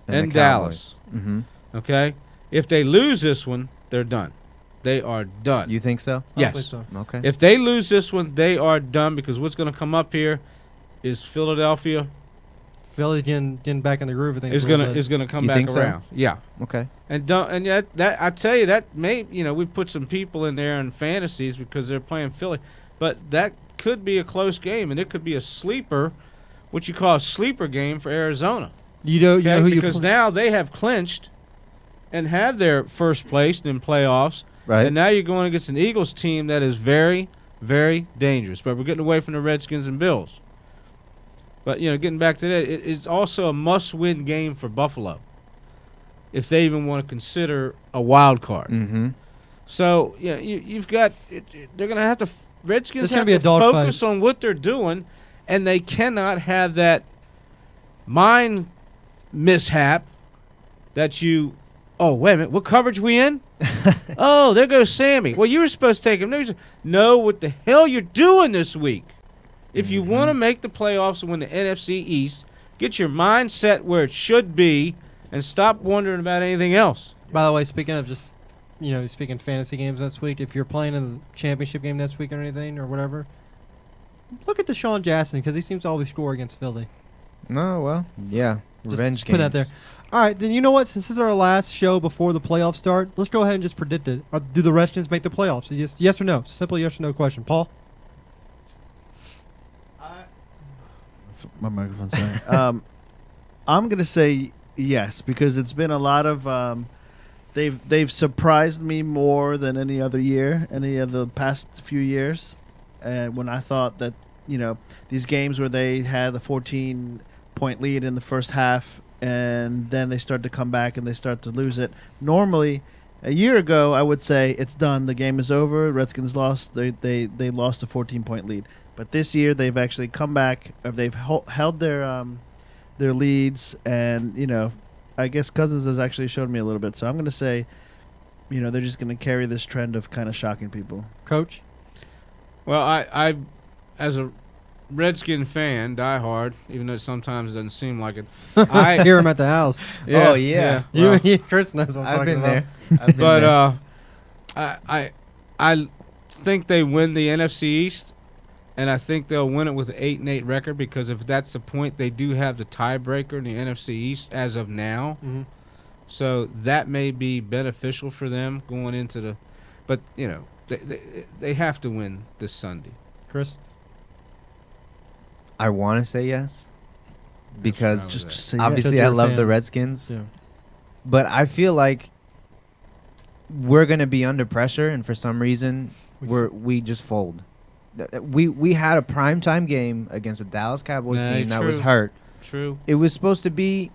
F: and
E: the
F: Dallas.
E: Cowboys. Mm-hmm.
F: Okay, if they lose this one, they're done. They are done.
E: You think so?
C: I don't think
F: Yes.
C: so.
E: Okay.
F: If they lose this one, they are done because what's going to come up here is Philadelphia
C: Philly's getting back in the groove. I think
F: is
C: a little
F: going
C: bit.
F: to come
E: You
F: back
E: think so?
F: around. Yeah.
E: Okay.
F: And that I tell you that may we put some people in there in fantasies because they're playing Philly, but that could be a close game and it could be a sleeper, what you call a sleeper game for Arizona.
C: You know who you
F: because
C: play-
F: now they have clinched and have their first place in playoffs,
E: Right.
F: and now you're going against an Eagles team that is very, very dangerous. But we're getting away from the Redskins and Bills. But getting back to that, it's also a must-win game for Buffalo if they even want to consider a wild card.
E: Mm-hmm.
F: So you've got they're going to have to Redskins
C: It's gonna
F: have
C: be a
F: to
C: dogfight.
F: focus on what they're doing, and they cannot have that mind mishap that oh wait a minute, what coverage we in? Oh, there goes Sammy. Well, you were supposed to take him. Know what the hell you're doing this week. If you want to make the playoffs and win the NFC East, get your mind set where it should be and stop wondering about anything else.
C: By the way, speaking of just, speaking fantasy games next week, if you're playing in the championship game next week or anything or whatever, look at Deshaun Jackson because he seems to always score against Philly.
E: No, well, yeah.
C: Just
E: Revenge
C: put
E: games.
C: that there. All right, then you know what? Since this is our last show before the playoffs start, let's go ahead and just predict it. Do the Redskins make the playoffs? Just yes or no. Simple yes or no question. Paul?
D: My microphone's sorry. I'm gonna say yes because it's been a lot of. They've surprised me more than any other year, any of the past few years, and when I thought that these games where they had a 14-point lead in the first half and then they start to come back and they start to lose it. Normally, a year ago, I would say it's done. The game is over. Redskins lost. They lost a 14-point lead. But this year they've actually come back. Or they've held their leads, and I guess Cousins has actually showed me a little bit. So I'm going to say, they're just going to carry this trend of kind of shocking people.
C: Coach?
F: Well, I as a Redskin fan, diehard, even though sometimes it doesn't seem like it.
C: I hear him at the house.
E: Oh, yeah.
F: well,
C: Chris knows what I'm
E: I've
C: talking
E: been
C: about.
E: there. I've been
F: but
E: there.
F: I think they win the NFC East, and I think they'll win it with an 8-8 record because if that's the point, they do have the tiebreaker in the NFC East as of now.
C: Mm-hmm.
F: So that may be beneficial for them going into the. But they have to win this Sunday.
C: Chris?
E: I want to say yes, because
F: Just
D: say
E: obviously
C: Because
E: I
C: you're a
E: love
C: fan.
E: the Redskins.
C: Yeah.
E: But I feel like we're gonna be under pressure, and for some reason we just fold. We had a primetime game against a Dallas Cowboys
F: Nah,
E: team that was
F: true.
E: hurt.
F: True.
E: It was supposed to be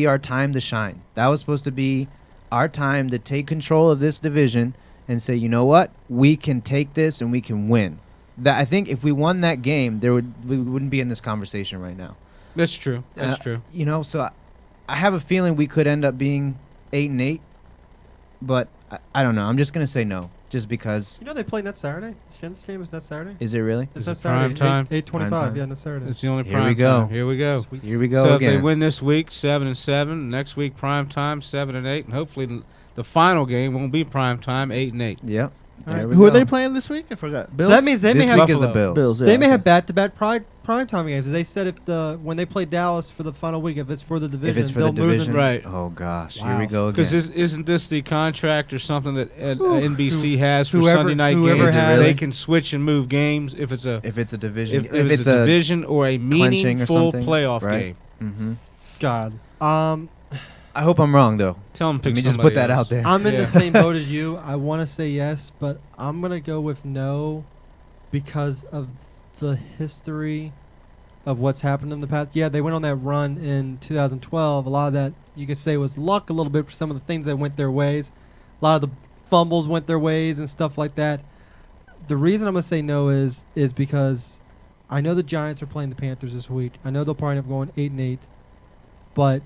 E: our time to shine. That was supposed to be our time to take control of this division and say, you know what, we can take this and we can win. That I think if we won that game, we wouldn't be in this conversation right now.
F: That's true. That's true.
E: You know, so I have a feeling we could end up being 8-8, but I don't know. I'm just gonna say no, just because.
C: You know they play next Saturday. This game is next Saturday.
E: Is it really?
C: It's
F: Is
C: next
F: it
C: Saturday.
F: prime time?
C: 8:25.
E: Prime time.
C: Yeah, next Saturday.
F: It's the only
E: Here
F: prime
E: we go.
F: time. Here we go.
C: Sweet.
E: Here we go
F: So
E: again.
F: if they win this week, 7-7. Next week, prime time, 7-8, and hopefully the final game won't be prime time, 8-8.
E: Yep.
C: All
E: There
C: right.
E: we
D: Who
E: go.
D: are they playing this week? I forgot.
C: So
D: Bills?
C: that means they may
E: This
C: have
E: week is the
F: Buffalo.
E: Bills.
D: Yeah,
C: they may
D: okay.
C: have back-to-back prime time games. They said if when they play Dallas for the final week, if it's for the division,
E: If it's for
C: they'll
E: the
C: move
E: division,
C: it.
F: Right.
E: Oh gosh, here
C: Wow.
E: we go again.
F: Because isn't this the contract or something that NBC has for
C: whoever-
F: Sunday night
C: whoever
F: games?
C: has-
F: They can switch and move games if it's a
E: If it's a division,
F: if it's a division or a
E: clinching or
F: meaningful
E: something,
F: playoff
E: right?
F: game.
E: Mm-hmm.
C: God.
E: I hope I'm wrong though.
F: Tell them
E: Let
F: pick
E: me just
F: somebody
E: put that
F: else.
E: out there.
C: I'm in
F: Yeah.
C: the same boat as you. I want to say yes, but I'm gonna go with no because of the history of what's happened in the past. Yeah, they went on that run in 2012. A lot of that you could say was luck a little bit for some of the things that went their ways. A lot of the fumbles went their ways and stuff like that. The reason I'm gonna say no is because I know the Giants are playing the Panthers this week. I know they'll probably end up going 8-8, but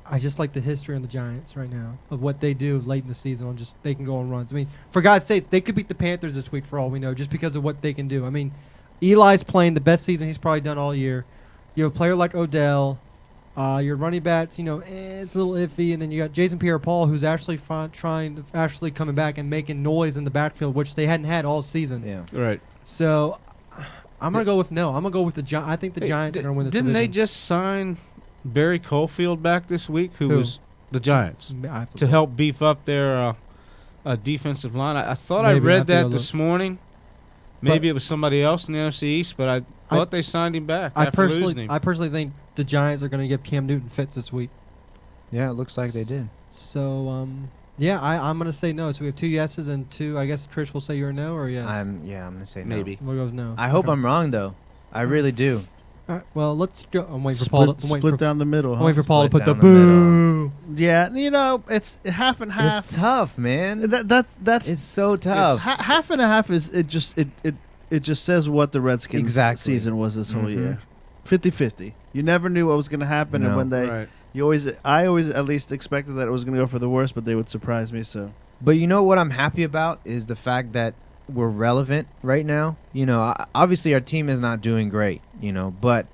C: I just like the history on the Giants right now of what they do late in the season. They can go on runs. I mean, for God's sakes, they could beat the Panthers this week for all we know, just because of what they can do. I mean, Eli's playing the best season he's probably done all year. You have a player like Odell. Your running backs, it's a little iffy, and then you got Jason Pierre-Paul, who's actually coming back and making noise in the backfield, which they hadn't had all season.
E: Yeah.
F: Right.
C: So I'm gonna go with no. I'm gonna go with the Giants. I think the Giants are gonna win this
F: Didn't they
C: division.
F: just sign Barry Caulfield back this week? Who
C: Who?
F: was the Giants
C: I have
F: to
C: look.
F: help beef up their defensive line? I thought I
C: Maybe. I
F: read
C: have to
F: that
C: go
F: this
C: look.
F: morning. Maybe it was somebody else in the NFC East, but I thought they signed him back after losing him.
C: I personally think the Giants are going to give Cam Newton fits this week.
E: Yeah, it looks like they did.
C: So, I'm going to say no. So we have 2 yeses and 2. I guess Trish will say you're a no or yes.
E: I'm gonna say no.
F: Maybe.
C: We'll go with no.
E: I hope
C: Okay.
E: I'm wrong though. I really do.
C: All right, well, let's go. I'm waiting for Paul.
D: Split down the middle.
C: I'm
D: Huh?
C: waiting for Paul to
E: Split
C: put the
E: down the
C: boo.
D: Yeah, it's half and half.
E: It's tough, man.
D: That's
E: It's so tough.
D: half and a half. Is it just says what the Redskins
E: Exactly.
D: season was this whole
E: Mhm.
D: year. 50-50. You never knew what was going to happen, and
E: No.
D: when they,
F: Right.
D: I always at least expected that it was going to go for the worst, but they would surprise me. So
E: But you know what I'm happy about is the fact that we're relevant right now. Obviously our team is not doing great, but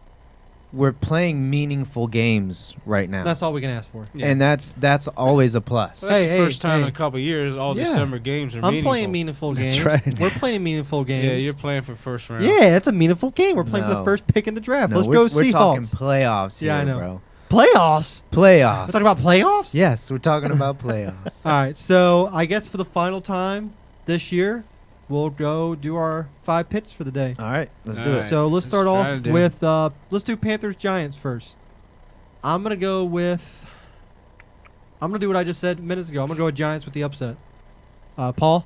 E: we're playing meaningful games right now.
C: That's all we can ask for.
F: Yeah.
E: And that's always a plus.
F: Well, that's
C: Hey,
F: the first time in
C: hey.
F: a couple of years all
E: Yeah.
F: December games are
C: I'm
F: meaningful.
C: playing meaningful
D: That's
C: games.
D: right.
C: We're playing meaningful games.
F: Yeah, you're playing for first round.
C: Yeah, it's a meaningful game. We're playing for the
E: No.
C: first pick in the draft.
E: No,
C: Let's
E: we're,
C: go
E: we're talking
C: Seahawks.
E: playoffs here,
C: Yeah, I know.
E: bro.
C: Playoffs.
E: Playoffs.
C: We're talking about playoffs.
E: Yes, we're talking about playoffs.
C: All right, so I guess for the final time this year, we'll go do our 5 picks for the day.
E: All right, let's
F: All
E: do
F: right.
E: it.
C: So let's start
F: Let's
C: off
F: try to do
C: with let's do Panthers Giants first. I'm gonna do what I just said minutes ago. I'm gonna go with Giants with the upset. Paul.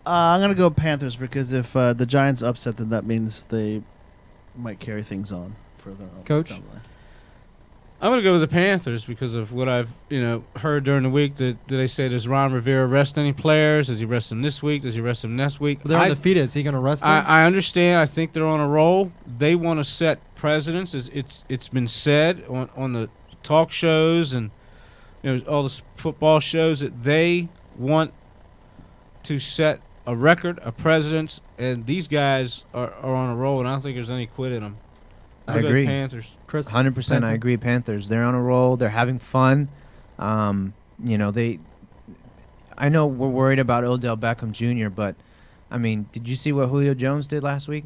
D: I'm going to go Panthers because if the Giants upset them, that means they might carry things on further.
C: Coach?
D: down the line.
F: I'm going to go with the Panthers because of what I've heard during the week. Did they say, does Ron Rivera rest any players? Does he rest them this week? Does he rest them next week?
C: They're undefeated. Is he gonna rest them?
F: I understand. I think they're on a roll. They want to set precedents. It's been said on the talk shows and all the football shows that they want to set a record, a precedence, and these guys are on a roll, and I don't think there's any quit in them.
E: I agree.
F: Panthers.
C: Chris.
E: 100%.
C: Panther.
E: I agree. Panthers. They're on a roll. They're having fun. They. I know we're worried about Odell Beckham Jr., but I mean, did you see what Julio Jones did last week?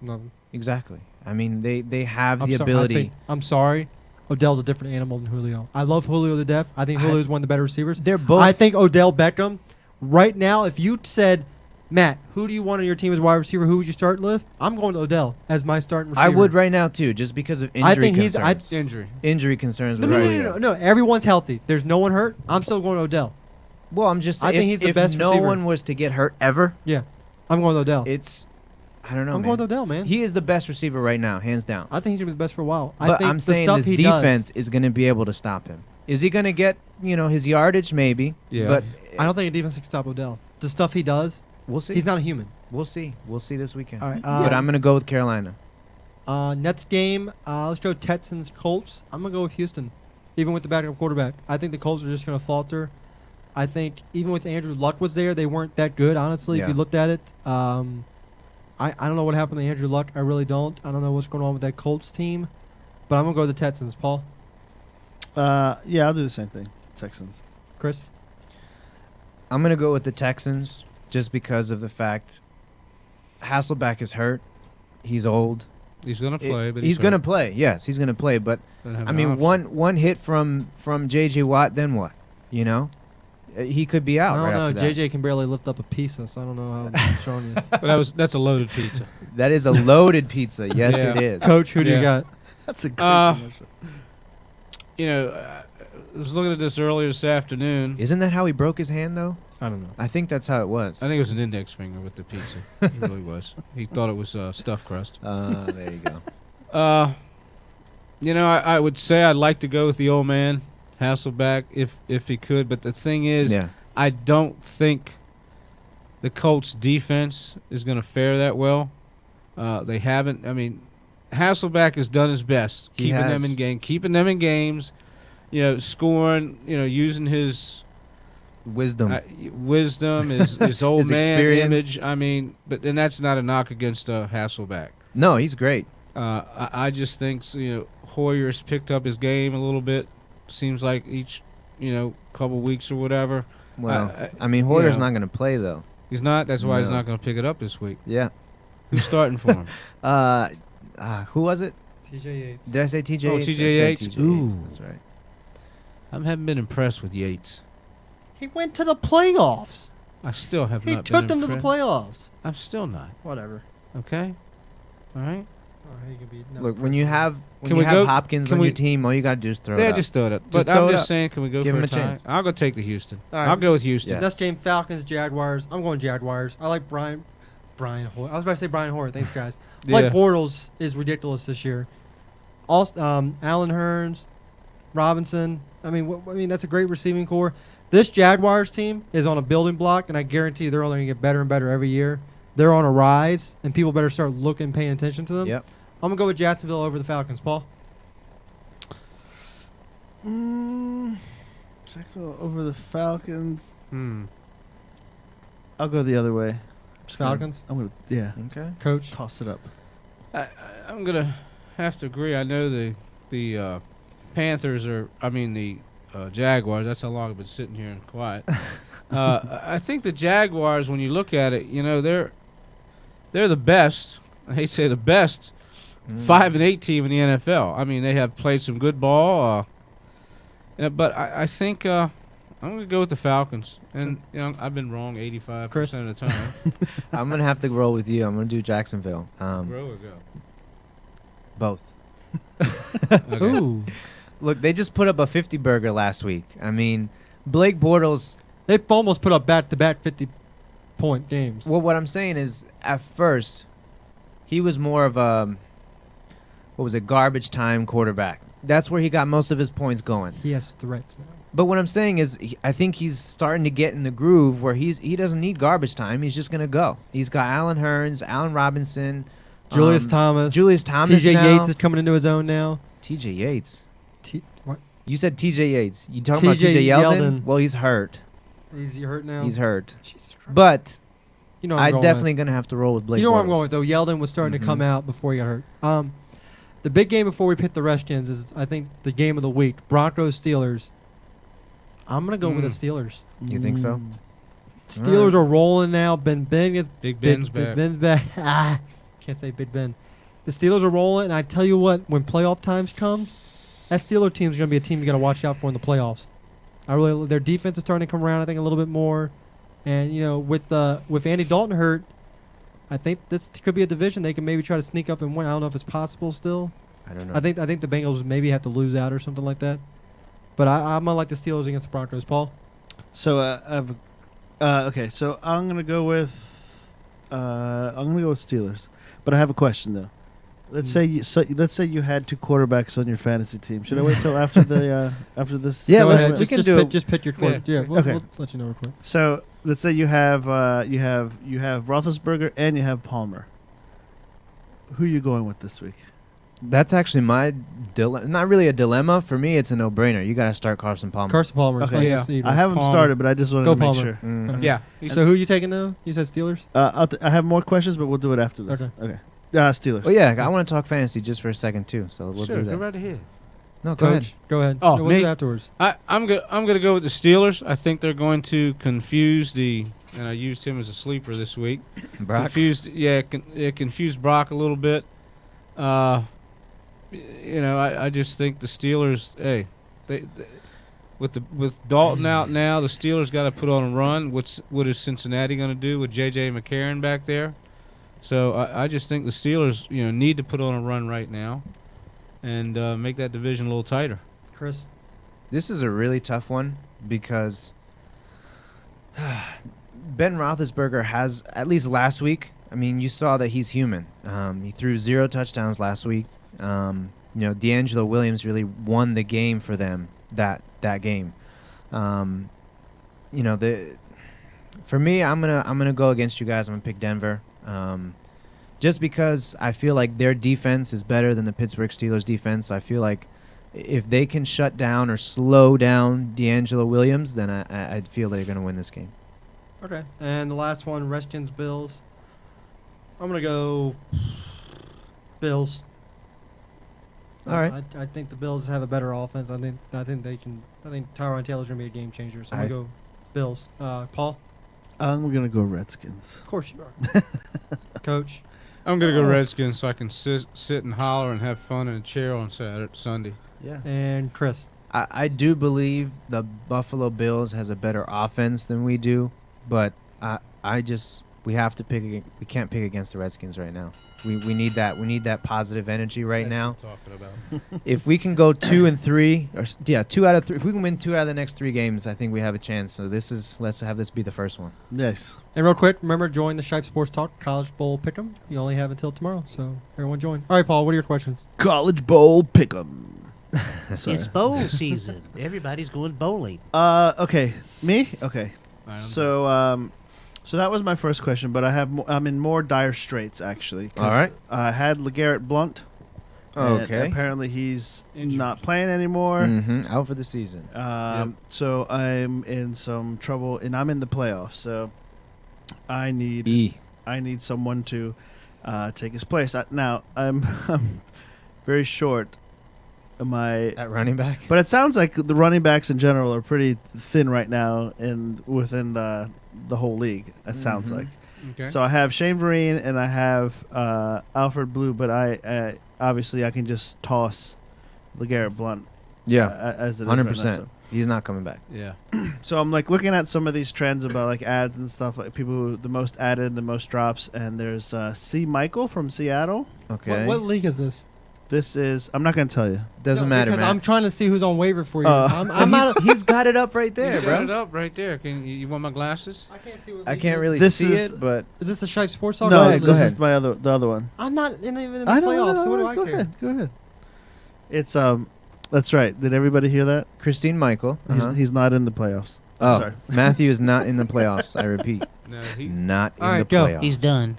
C: No.
E: Exactly. I mean, they have
C: I'm
E: the
C: sorry,
E: ability.
C: I'm sorry. Odell's a different animal than Julio. I love Julio to death. I think Julio's one of the better receivers.
E: They're both.
C: I think Odell Beckham, right now, if you said Matt, who do you want on your team as wide receiver? Who would you start with? I'm going to Odell as my starting receiver.
E: I would right now too, just because of injury
C: I think
E: concerns.
F: Injury.
E: Concerns.
C: No,
E: with
C: no,
E: Odell.
C: no. Everyone's healthy. There's no one hurt. I'm still going to Odell.
E: Well, I'm just
C: I
E: saying,
C: think he's the
E: if
C: best
E: no
C: receiver.
E: one was to get hurt ever,
C: Yeah, I'm going to Odell.
E: I don't know,
C: I'm
E: man.
C: going to Odell, man.
E: He is the best receiver right now, hands down.
C: I think he's gonna be the best for a while. I
E: But
C: think
E: I'm
C: the
E: saying
C: stuff
E: this
C: he
E: defense is going to be able to stop him. Is he going to get, his yardage? Maybe.
F: Yeah.
E: But
C: does. I don't think a defense can stop Odell. The stuff he does,
E: we'll see.
C: he's not a human.
E: We'll see. We'll see this weekend.
C: All right,
E: But I'm going to go with Carolina.
C: Next game, let's go Texans Colts. I'm gonna go with Houston, even with the backup quarterback. I think the Colts are just gonna falter. I think even with Andrew Luck was there, they weren't that good, honestly. If
E: Yeah.
C: you looked at it, I don't know what happened to Andrew Luck. I really don't. I don't know what's going on with that Colts team, but I'm gonna go with the Texans. Paul,
D: Yeah, I'll do the same thing. Texans.
C: Chris.
E: I'm going to go with the Texans just because of the fact Hasselbeck is hurt. He's old.
F: He's gonna play, but
E: he's going to play. Yes, he's going to play. But, I mean, one hit from J.J. Watt, then what? He could be out
C: I
E: right
C: don't
E: after
C: know.
E: that.
C: JJ can barely lift up a pizza, so I don't know how I'm showing you.
F: But that's a loaded pizza.
E: That is a loaded pizza. Yes,
F: Yeah.
E: it is.
C: Coach, who do you
F: Yeah.
C: got?
D: That's a great commercial.
F: I was looking at this earlier this afternoon.
E: Isn't that how he broke his hand, though?
F: I don't know.
E: I think that's how it was.
F: I think it was an index finger with the pizza. It really was. He thought it was stuffed crust.
E: There you go.
F: I would say I'd like to go with the old man, Hasselbeck, if he could. But the thing is,
E: Yeah.
F: I don't think the Colts defense is going to fare that well. They haven't. I mean, Hasselbeck has done his best,
E: He
F: keeping
E: has.
F: them in games, scoring, using his
E: Wisdom.
F: wisdom, his old
E: His
F: man
E: experience.
F: image. I mean, and that's not a knock against Hasselbeck.
E: No, he's great.
F: I just think Hoyer's picked up his game a little bit. Seems like each couple weeks or whatever.
E: Well,
F: I-
E: Hoyer's
F: you know.
E: not going to play, though.
F: He's not. That's why he's
E: No.
F: not going to pick it up this week.
E: Yeah.
F: Who's starting for him?
E: Who was it?
C: TJ Yates.
E: Did I say TJ
F: Oh,
E: Yates?
F: TJ
E: I said
F: Yates?
E: TJ
F: Ooh.
E: That's right.
F: I haven't been impressed with Yates.
C: He went to the playoffs.
F: I still have
C: He
F: not
C: took
F: been
C: them to the
F: impressed.
C: playoffs.
F: I'm still not.
C: Whatever.
F: Okay. All right.
E: Look, when you have
F: Can we
E: have
F: go-
E: Hopkins
F: can
E: on
F: we-
E: your team, all you got to do is throw it
F: Yeah,
E: up.
F: just throw it up.
E: Just
F: But
E: throw
F: I'm
E: it
F: just
E: up.
F: saying, can we go
E: Give
F: for
E: him
F: a
E: a
F: tie?
E: chance.
F: I'll go take the Houston.
C: All right.
F: I'll go with Houston.
E: Yeah.
C: Next game, Falcons, Jaguars. I'm going Jaguars. I like Brian Hoyer. I was about to say Brian Hoyer. Thanks, guys. I like
F: Yeah.
C: Bortles is ridiculous this year. Allen Hearns, Robinson. I mean, that's a great receiving core. This Jaguars team is on a building block, and I guarantee they're only going to get better and better every year. They're on a rise, and people better start looking, paying attention to them.
E: Yep.
C: I'm going to go with Jacksonville over the Falcons. Paul?
D: Jacksonville over the Falcons.
F: Hmm.
D: I'll go the other way.
C: Falcons?
D: I'm gonna yeah.
E: Okay.
C: Coach?
D: Toss it up.
F: I'm gonna have to agree. I know the Panthers are. I mean the Jaguars. That's how long I've been sitting here and quiet. I think the Jaguars, when you look at it, they're the best. I hate to say the best 5-8 team in the NFL. I mean, they have played some good ball. But I think I'm going to go with the Falcons. And I've been wrong 85%
C: Chris?
F: of the time.
E: I'm going to have to roll with you. I'm going to do Jacksonville.
F: Grow or go?
E: Both.
F: Okay.
C: Ooh.
E: Look, they just put up a 50 burger last week. I mean, Blake Bortles.
C: They've almost put up back-to-back 50-point games.
E: Well, what I'm saying is, at first, he was more of a garbage time quarterback. That's where he got most of his points going.
C: He has threats now.
E: But what I'm saying is, I think he's starting to get in the groove where he doesn't need garbage time. He's just going to go. He's got Allen Hearns, Allen Robinson,
C: Julius Thomas.
E: Julius Thomas
C: TJ
E: now.
C: Yates is coming into his own now.
E: TJ Yates.
C: What?
E: You said TJ Yates. You talking about
C: TJ
E: TJ Yeldon?
C: Yeldon.
E: Well, he's hurt.
C: Is he hurt now?
E: He's hurt.
C: Jesus Christ.
E: But
C: You know what I'm
E: I'm
C: going
E: definitely
C: with.
E: going to have to roll with Blake
C: You know where I'm
E: Bortles.
C: going with, though. Yeldon was starting to come
E: Mhm.
C: out before he got hurt. The big game before we pick the Redskins is, I think, the game of the week. Broncos-Steelers. I'm going to go with the Steelers.
E: You think so?
C: Steelers are rolling now. Ben is
F: Big Ben's back.
C: Ben's back. Can't say Big Ben. The Steelers are rolling, and I tell you what, when playoff times comes, that Steeler team's going to be a team you got to watch out for in the playoffs. Their defense is starting to come around, I think, a little bit more, And with Andy Dalton hurt, I think this could be a division they can maybe try to sneak up and win. I don't know if it's possible still.
E: I don't know.
C: I think the Bengals maybe have to lose out or something like that. But I'm gonna like the Steelers against the Broncos. Paul.
D: So okay. So I'm gonna go with Steelers. But I have a question though. Let's say you had 2 quarterbacks on your fantasy team. Should I wait till after the after this?
E: Yeah,
C: Go
E: let's-
C: ahead.
E: we
C: Just-
E: can
C: just
E: do
C: pick,
E: it.
C: Just pick your quarterback. Yeah, we'll
D: Okay.
C: let you know real quick.
D: So let's say you have Roethlisberger and you have Palmer. Who are you going with this week?
E: That's actually my not really a dilemma for me. It's a no-brainer. You got to start Carson Palmer.
C: Carson Palmer. is
D: Okay.
C: my
F: Yeah.
C: guess either.
D: I haven't
F: Palmer.
D: started, but I just wanted
C: Go
D: to make
C: Palmer.
D: sure.
E: Mm.
F: Yeah.
C: So who are you taking now? You said Steelers.
D: I have more questions, but we'll do it after this.
C: Okay.
D: Steelers.
E: Well, yeah, I want to talk fantasy just for a second too. So we'll
F: Sure,
E: do
F: go
E: that.
F: right ahead.
E: No, go ahead.
C: Coach, go ahead.
F: Oh,
C: No, we'll do
F: me?
C: it afterwards.
F: I'm gonna go with the Steelers. I think they're going to confuse and I used him as a sleeper this week.
E: Brock.
F: Confused Brock a little bit. I just think the Steelers. Hey, they with Dalton out now, the Steelers got to put on a run. What is Cincinnati going to do with J.J. McCarron back there? So I just think the Steelers, need to put on a run right now, and make that division a little tighter.
C: Chris.
E: This is a really tough one because Ben Roethlisberger has, at least last week, I mean, you saw that he's human. He threw 0 touchdowns last week. D'Angelo Williams really won the game for them that game. For me, I'm gonna go against you guys. I'm gonna pick Denver. Just because I feel like their defense is better than the Pittsburgh Steelers defense. So I feel like if they can shut down or slow down D'Angelo Williams, then I feel they're going to win this game.
C: Okay. And the last one, Redskins, Bills. I'm going to go Bills.
E: All right.
C: I think the Bills have a better offense. I think they can. I think Tyron Taylor's going to be a game changer. So I'm going to go Bills. Paul?
D: I'm gonna go Redskins.
C: Of course you are. Coach?
F: I'm gonna go Redskins so I can sit and holler and have fun in a chair on Sunday.
E: Yeah.
C: And Chris?
E: I do believe the Buffalo Bills has a better offense than we do, but we have to pick. We can't pick against the Redskins right now. We need that. We need that positive energy right now.
F: That's what I'm talking about.
E: If we can go 2-3, 2 out of 3. If we can win 2 out of the next 3 games, I think we have a chance. So let's have this be the first one.
D: Yes.
C: And real quick, remember, join the Shipe Sports Talk College Bowl Pick'em. You only have until tomorrow, so everyone join. All right, Paul, what are your questions?
D: College Bowl Pick'em. Sorry.
A: It's bowl season. Everybody's going bowling.
D: Okay. Me? Okay.
F: So
D: So that was my first question, but I'm in more dire straits actually. 'Cause
E: All right.
D: I had LeGarrette Blount. and
E: Okay.
D: Apparently he's
F: Injured.
D: not playing anymore.
E: Out for the season.
D: So I'm in some trouble, and I'm in the playoffs. So I need someone to take his place. Now I'm very short.
E: At running back.
D: But it sounds like the running backs in general are pretty thin right now, and within the whole league. It sounds like.
F: okay.
D: So I have Shane Vereen and I have Alfred Blue, but I obviously I can just toss LeGarrette Blount. As it is right now,
E: 100%.
D: so.
E: He's not coming back.
F: Yeah.
D: So I'm like looking at some of these trends about like ads and stuff, like people who the most added, the most drops, and there's C. Michael from Seattle.
E: Okay.
C: What league is this?
D: This is I'm not gonna tell you.
E: Doesn't
C: No,
E: matter,
C: because
E: man.
C: I'm trying to see who's on waiver for you. I'm not.
E: He's got it up right there,
F: He's got it
E: bro.
F: up right there. Can you want my glasses?
C: I can't see what
E: I
C: league
E: can't
C: it is.
E: really
D: This
E: see
D: is-
E: it, but
C: Is this the Shipe Sports Talk?
D: No,
C: Or
E: ahead,
C: is
E: go
D: this
C: this-
E: ahead.
D: is the other one.
C: I'm not even in the
D: I don't
C: playoffs.
D: know.
C: So what do I
D: Go
C: care?
D: ahead. Go ahead. It's That's right. Did everybody hear that?
E: Christine Michael.
D: He's not in the playoffs.
E: Oh,
D: Sorry.
E: Matthew is not in the playoffs. I repeat,
F: No,
E: not in
C: All right,
E: the
C: go.
E: playoffs.
A: He's done.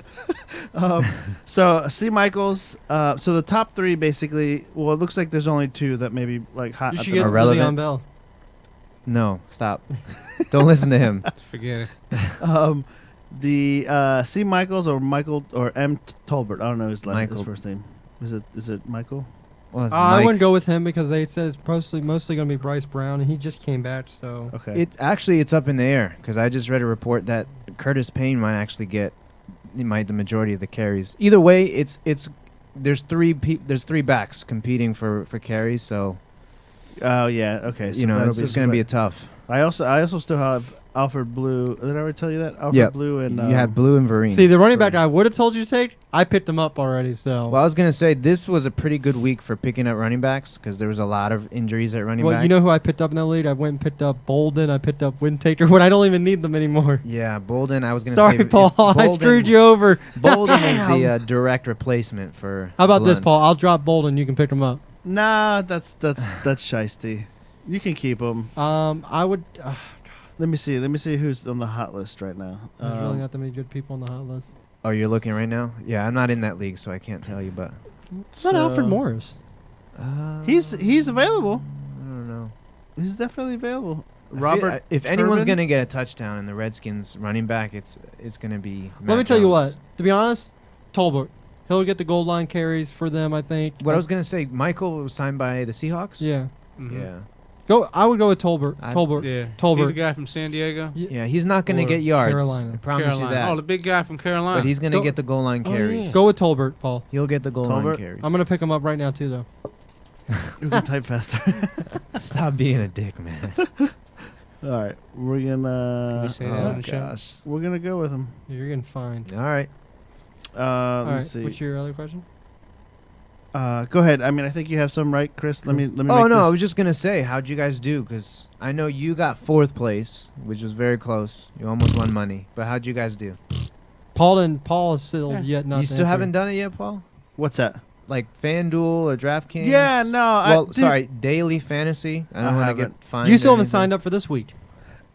D: So C. Michaels. So the top 3 basically. Well, it looks like there's only 2 that maybe like hot.
C: You
D: at
C: should
D: the
C: get
D: moment.
E: Irrelevant.
C: Le'Veon Bell.
E: No, stop. Don't listen to him.
F: forget it.
D: The C. Michaels or Michael or M. Tolbert. I don't know his
E: Michael.
D: first name. Is it Michael?
E: Well, it's
C: I
E: Mike.
C: wouldn't go with him because they said it's mostly going to be Bryce Brown, and he just came back. So
D: Okay.
E: It's up in the air because I just read a report that Curtis Payne might actually get the majority of the carries. Either way, there's 3 backs competing for carries, so
D: Oh yeah. Okay. So
E: it's
D: that'll
E: going to be a
D: split.
E: tough.
D: I also still have Alfred Blue. Did I already tell you that? Alfred
E: Yep.
D: Blue and
E: You had Blue and Vereen.
C: See, the running back I would have told you to take, I picked him up already. So.
E: Well, I was gonna say this was a pretty good week for picking up running backs because there was a lot of injuries at running
C: Well,
E: back.
C: you know who I picked up in that league? I went and picked up Bolden. I picked up Windtaker when I don't even need them anymore.
E: Yeah, Bolden. I was gonna
C: Sorry,
E: say. if
C: Paul. I
E: Bolden-
C: screwed you over.
E: Bolden is
C: Damn.
E: the direct replacement for.
C: How about this,
E: Blunt.
C: Paul? I'll drop Bolden. You can pick him up.
D: Nah, that's shiesty. You can keep him.
C: I would.
D: Let me see who's on the hot list right now.
C: There's really not that many good people on the hot list.
E: Oh, you're looking right now? Yeah, I'm not in that league, so I can't tell you. But
C: It's not Alfred Morris.
D: He's available.
E: I don't know.
D: He's definitely available.
E: I feel-
D: Robert,
E: if anyone's
D: Turbin?
E: gonna get a touchdown in the Redskins running back, it's gonna be.
C: Let me
E: Matt
C: tell you
E: Jones.
C: what. To be honest, Tolbert. He'll get the goal line carries for them, I think.
E: What I was gonna say, Michael was signed by the Seahawks.
C: Yeah.
F: Mhm.
E: Yeah.
C: I would go with Tolbert.
E: I-
C: Tolbert.
F: Yeah.
C: Tolbert.
F: See the guy from San Diego?
E: Yeah, he's not gonna
C: Or
E: get yards.
C: Carolina.
E: I promise you that.
F: Oh, the big guy from Carolina.
E: But he's gonna
C: Go-
E: get the goal line
F: Oh,
E: carries.
F: yeah.
C: Go with Tolbert, Paul.
E: He'll get the goal line
D: Tolbert?
E: carries.
C: I'm gonna pick him up right now too, though.
D: You can type faster.
E: Stop being a dick, man.
D: All right, we're
F: Can
D: gonna
F: we say that on the show?
D: we're gonna go with him.
C: You're getting fined.
E: All right.
C: All
D: Let me
C: right.
D: see.
C: What's your other question?
D: Go ahead. I mean, I think you have some right, Chris. Let me.
E: Oh
D: make
E: no, I
D: this-
E: was just gonna say, how'd you guys do? Because I know you got 4th place, which was very close. You almost won money. But how'd you guys do?
C: Paul is still
F: Yeah.
C: yet not.
E: You still haven't done it yet, Paul?
D: What's that?
E: Like FanDuel or DraftKings?
D: Yeah, no.
E: Well, sorry, daily fantasy. I
D: I
E: don't want to
D: haven't.
E: get fined.
C: You still
E: or
C: haven't
E: anything.
C: signed up for this week.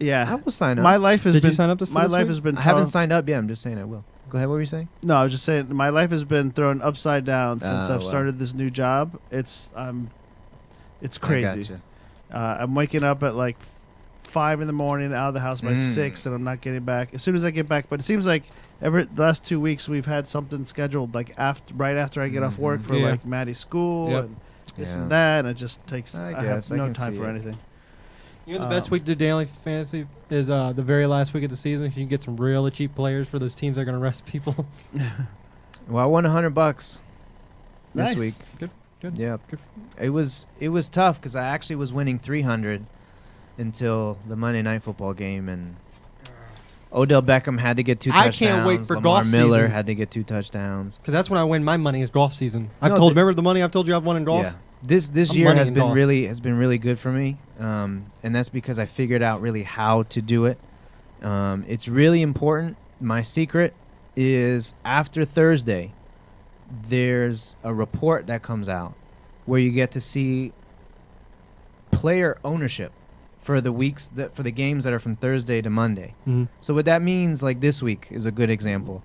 E: I
D: Yeah.
E: will sign up.
D: My life has
C: Did
D: been.
C: you sign up for
D: my
C: this
D: life
C: week?
D: has been.
E: I haven't
D: thrown-
E: signed up yet. I'm just saying I will. Go ahead. What were you saying?
D: No, I was just saying my life has been thrown upside down since
E: Ah,
D: I've
E: well.
D: started this new job. It's
E: I
D: crazy.
E: gotcha.
D: I'm waking up at like 5 in the morning, out of the house by 6, and I'm not getting back as soon as I get back. But it seems like the last 2 weeks we've had something scheduled like right after I get off work for
F: Yeah.
D: like Maddie's school
F: Yep.
D: and this
E: Yeah.
D: and that, and it just takes.
E: I
D: I,
E: guess,
D: have
E: I
D: no
E: can
D: time
E: see
D: for
E: it.
D: anything.
C: You know the best
D: Um,
C: week to do daily fantasy is the very last week of the season. You can get some really cheap players for those teams that are going to rest people.
E: Well, I won $100 this
D: Nice.
E: week.
C: Good.
E: Yep.
C: Good.
E: It was tough because I actually was winning 300 until the Monday Night Football game, and Odell Beckham had to get 2
C: I
E: touchdowns.
C: can't wait for
E: Lamar
C: golf
E: Miller
C: season.
E: had to get 2 touchdowns.
C: Because that's when I win my money is golf season. I've
E: No,
C: told.
E: the-
C: Remember the money I've told you I've won in golf?
E: Yeah. This
C: I'm
E: year
C: running
E: has
C: in
E: been
C: golf.
E: really good for me, and that's because I figured out really how to do it. It's really important. My secret is after Thursday, there's a report that comes out where you get to see player ownership for the weeks for the games that are from Thursday to Monday.
C: Mhm.
E: So what that means, like this week, is a good example.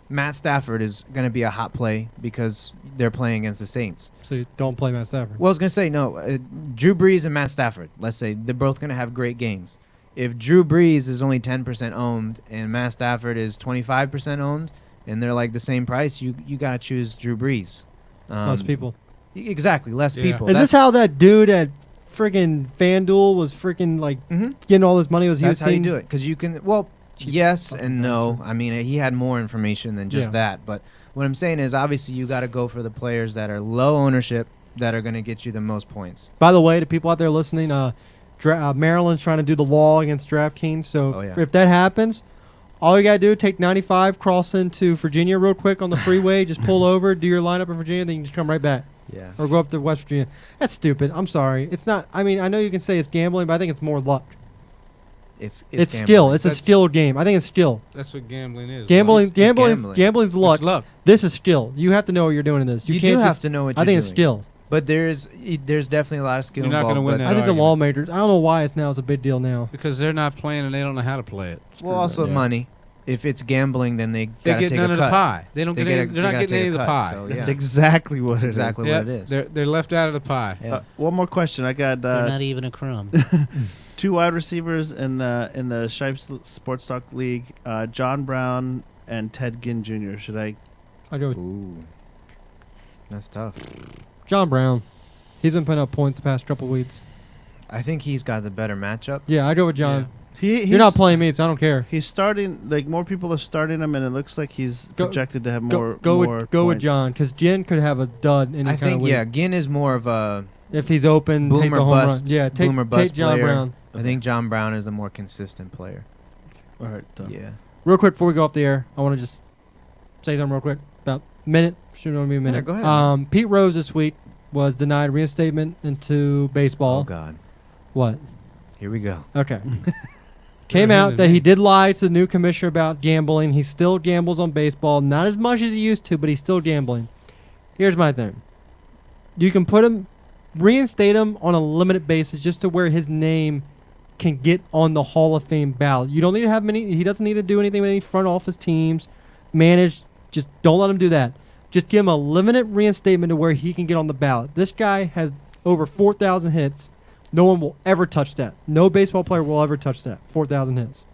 E: Matt Stafford is going to be a hot play because they're playing against the Saints.
C: So you don't play Matt Stafford.
E: Well, I was going to say, no, Drew Brees and Matt Stafford, let's say, they're both going to have great games. If Drew Brees is only 10% owned and Matt Stafford is 25% owned and they're like the same price, you got to choose Drew Brees.
C: Less people.
E: Exactly, less
F: Yeah.
E: people.
C: Is this how that dude at friggin' FanDuel was freaking like
E: Mhm.
C: getting all this money? Was he
E: That's
C: was
E: how you
C: seeing-
E: do it. Because you can, well, yes
C: fucking
E: and no.
C: bastard.
E: I mean, he had more information than just
C: Yeah.
E: that. But what I'm saying is, obviously, you got to go for the players that are low ownership that are going to get you the most points.
C: By the way, to people out there listening, Maryland's trying to do the law against DraftKings. So
E: Oh, yeah.
C: if that happens, all you gotta do, take 95, cross into Virginia real quick on the freeway, just pull over, do your lineup in Virginia, then you can just come right back.
E: Yeah.
C: Or go up to West Virginia. That's stupid. I'm sorry. It's not. I mean, I know you can say it's gambling, but I think it's more luck.
E: It's
C: It's
E: gambling.
C: skill. It's a
F: That's-
C: skill game. I think it's skill.
F: That's what gambling is.
C: Gambling,
E: it's
C: gambling's
E: gambling.
C: luck.
F: It's luck.
C: This is skill. You have to know what you're doing in this.
E: You
C: can't
E: do have
C: just-
E: to know what
C: I
E: you're
C: think it's
E: doing.
C: skill.
E: But there's definitely a lot of skill
F: You're not
E: involved.
F: gonna win
E: but-
F: that
C: I think the
F: argument.
C: law majors. I don't know why it's now is a big deal now.
F: Because they're not playing and they don't know how to play it.
E: Well, also
C: Yeah.
E: money. If it's gambling, then they
F: They
E: gotta
F: get
E: take
F: none
E: a
F: of
E: cut.
F: the pie. They don't
E: They
F: get
E: get
F: any.
E: a-
F: They're
E: they
F: not
E: gotta
F: getting
E: take
F: any
E: a
F: of the
E: cut,
F: pie.
E: so,
D: That's
E: yeah.
D: exactly what
E: That's
D: it is.
E: exactly
F: Yeah,
E: what it is.
F: they're left out of the pie.
E: Yeah.
D: One more question. I got
A: They're not even a crumb.
D: 2 wide receivers in the Shipe Sports Talk League, John Brown and Ted Ginn Jr. Should I?
C: I go with
E: Ooh, that's tough.
C: John Brown. He's been putting up points the past couple weeks.
E: I think he's got the better matchup.
C: Yeah, I go with John.
D: He's
C: You're not playing me, so I don't care.
D: He's starting. Like more people are starting him, and it looks like he's
C: Go-
D: projected to have
C: Go,
D: more.
C: go
D: more
C: with go with
D: points.
C: John because Jen could have a dud any
E: I
C: kind
E: think
C: of week.
E: Ginn is more of a
C: If he's open,
E: Boom
C: take
E: or
C: the home run.
E: bust-
C: Yeah,
E: boom or
C: take
E: bust
C: John
E: player.
C: Brown.
E: I think John Brown is a more consistent player.
D: All right. Done.
E: Yeah.
C: Real quick before we go off the air, I want to just say something real quick. About a minute. Should only be a minute.
E: Yeah, go ahead.
C: Pete Rose this week was denied reinstatement into baseball.
E: Oh God.
C: What?
E: Here we go.
C: Okay. Came out that he did lie to the new commissioner about gambling. He still gambles on baseball. Not as much as he used to, but he's still gambling. Here's my thing. You can put him, reinstate him on a limited basis just to where his name can get on the Hall of Fame ballot. You don't need to have many. He doesn't need to do anything with any front office teams, manage. Just don't let him do that. Just give him a limited reinstatement to where he can get on the ballot. This guy has over 4,000 hits. No one will ever touch that. No baseball player will ever touch that. 4,000 hits.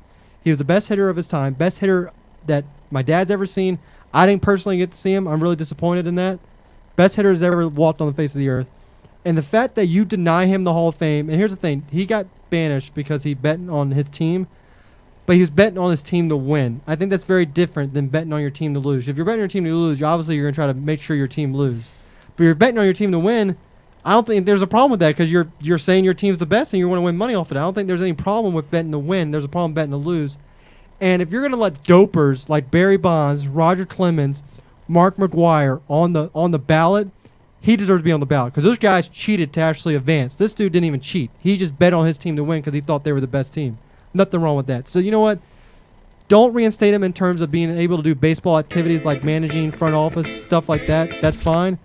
C: He was the best hitter of his time. Best hitter that my dad's ever seen. I didn't personally get to see him. I'm really disappointed in that. Best hitter has ever walked on the face of the earth. And the fact that you deny him the Hall of Fame, and here's the thing, he got banished because he bet on his team, but he was betting on his team to win. I think that's very different than betting on your team to lose. If you're betting on your team to lose, obviously you're going to try to make sure your team lose. But you're betting on your team to win, I don't think there's a problem with that because you're saying your team's the best and you want to win money off it. I don't think there's any problem with betting to win. There's a problem betting to lose. And if you're going to let dopers like Barry Bonds, Roger Clemens, Mark McGuire on the ballot, he deserves to be on the ballot because those guys cheated to actually advance. This dude didn't even cheat. He just bet on his team to win because he thought they were the best team. Nothing wrong with that. So you know what? Don't reinstate him in terms of being able to do baseball activities like managing, front office, stuff like that. That's fine.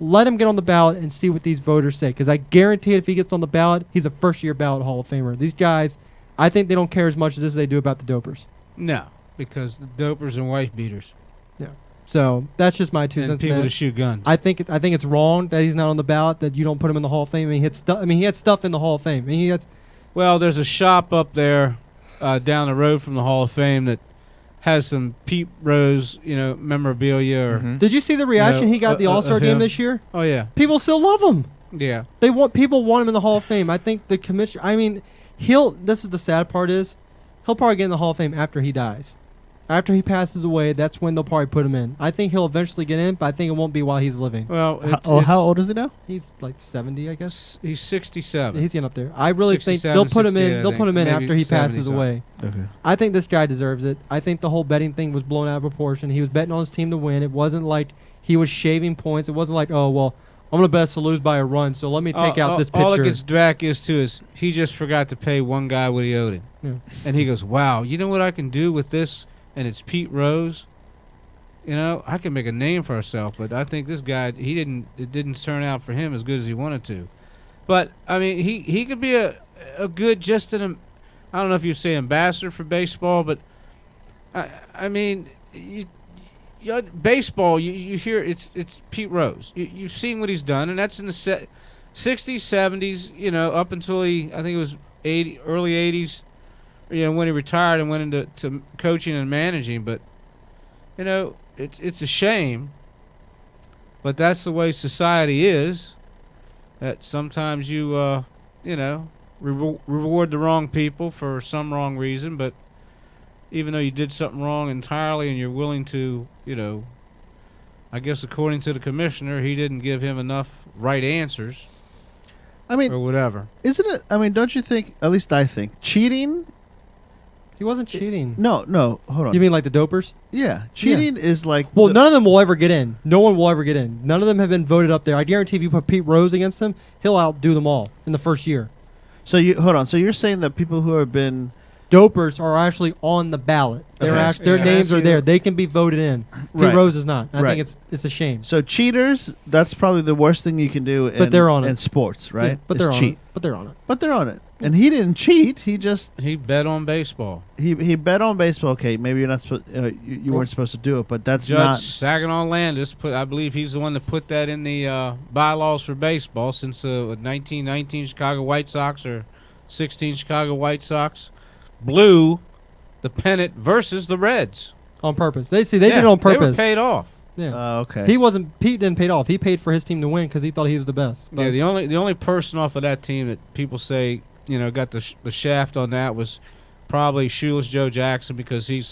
C: Let him get on the ballot and see what these voters say because I guarantee if he gets on the ballot, he's a first-year ballot Hall of Famer. These guys, I think they don't care as much as they do about the dopers.
F: No, because the dopers and wife beaters.
C: Yeah. So that's just my 2
F: and
C: cents.
F: people
C: man.
F: to shoot guns.
C: I think it's wrong that he's not on the ballot. That you don't put him in the Hall of Fame. He had stuff in the Hall of Fame.
F: Well, there's a shop up there down the road from the Hall of Fame that has some Pete Rose, memorabilia. Or
C: Did you see the reaction he got at the All-Star game this year?
F: Oh yeah,
C: People still love him.
F: yeah.
C: People want him in the Hall of Fame. I think the commissioner. I mean, this is the sad part is, he'll probably get in the Hall of Fame after he dies. After he passes away, that's when they'll probably put him in. I think he'll eventually get in, but I think it won't be while he's living.
F: Well,
D: How old is he now?
C: He's like 70, I guess.
F: He's 67.
C: He's getting up there. I really think
F: 67,
C: they'll put him
F: 68,
C: in.
F: I
C: They'll
F: think.
C: put him in
F: Maybe
C: after he
F: 70
C: passes
F: something.
C: away.
D: Okay.
C: I think this guy deserves it. I think the whole betting thing was blown out of proportion. He was betting on his team to win. It wasn't like he was shaving points. It wasn't like, oh well, I'm gonna bet to lose by a run, so let me take out this pitcher.
F: All it gets dragged is he just forgot to pay one guy what he owed him, and he goes, "Wow, you know what I can do with this?" And it's Pete Rose. I can make a name for myself, but I think this guy, it didn't turn out for him as good as he wanted to. But I mean, he could be a good I don't know if you say ambassador for baseball, but I mean, baseball, you hear it's Pete Rose. You've seen what he's done, and that's in the 60s, 70s, up until I think it was early 80s, when he retired and went into coaching and managing. But it's a shame, but that's the way society is. That sometimes you reward the wrong people for some wrong reason, but even though you did something wrong entirely and you're willing to, I guess according to the commissioner, he didn't give him enough right answers.
D: I mean,
F: or whatever.
D: Isn't it? I mean, don't you think? At least I think cheating.
C: He wasn't cheating.
D: No, hold on.
C: You mean like the dopers?
D: Yeah, cheating is like.
C: Well, none of them will ever get in. No one will ever get in. None of them have been voted up there. I guarantee if you put Pete Rose against him, he'll outdo them all in the first year.
D: So hold on. So you're saying that people who have been
C: dopers are actually on the ballot. Their names are there. They can be voted in. Pete Rose is not. I think it's a shame.
D: So cheaters, that's probably the worst thing you can do
C: but they're on
D: in sports, right?
C: Yeah, but they're on it. But they're on it.
D: But they're on it. And he didn't cheat. He
F: bet on baseball.
D: He bet on baseball. Okay, maybe you're not supposed. You weren't supposed to do it, but that's
F: Judge
D: not.
F: Saginaw Landis I believe he's the one that put that in the bylaws for baseball since 1919 Chicago White Sox or 16 Chicago White Sox blew the pennant versus the Reds
C: on purpose. They did it on purpose.
F: They were paid off.
C: Yeah.
D: Okay.
C: Pete didn't pay it off. He paid for his team to win because he thought he was the best.
F: Yeah. The only person off of that team that people say got the shaft on that was probably Shoeless Joe Jackson because he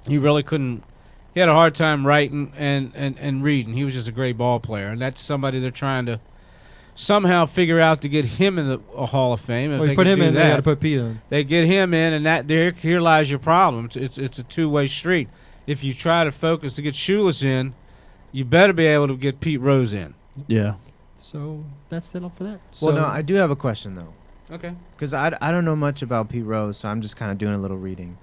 F: really couldn't. He had a hard time writing and reading. He was just a great ball player, and that's somebody they're trying to somehow figure out to get him in the Hall of Fame. If
C: Well,
F: they
C: you put
F: can
C: him
F: do
C: in, they got to
F: that,
C: put Pete in.
F: they get him in, and here lies your problem. It's a two-way street. If you try to focus to get Shoeless in, you better be able to get Pete Rose in.
D: Yeah.
C: So that's it all for that.
E: Well,
C: So-
E: no, I do have a question though,
F: Okay.
E: because I don't know much about Pete Rose, so I'm just kind of doing a little reading.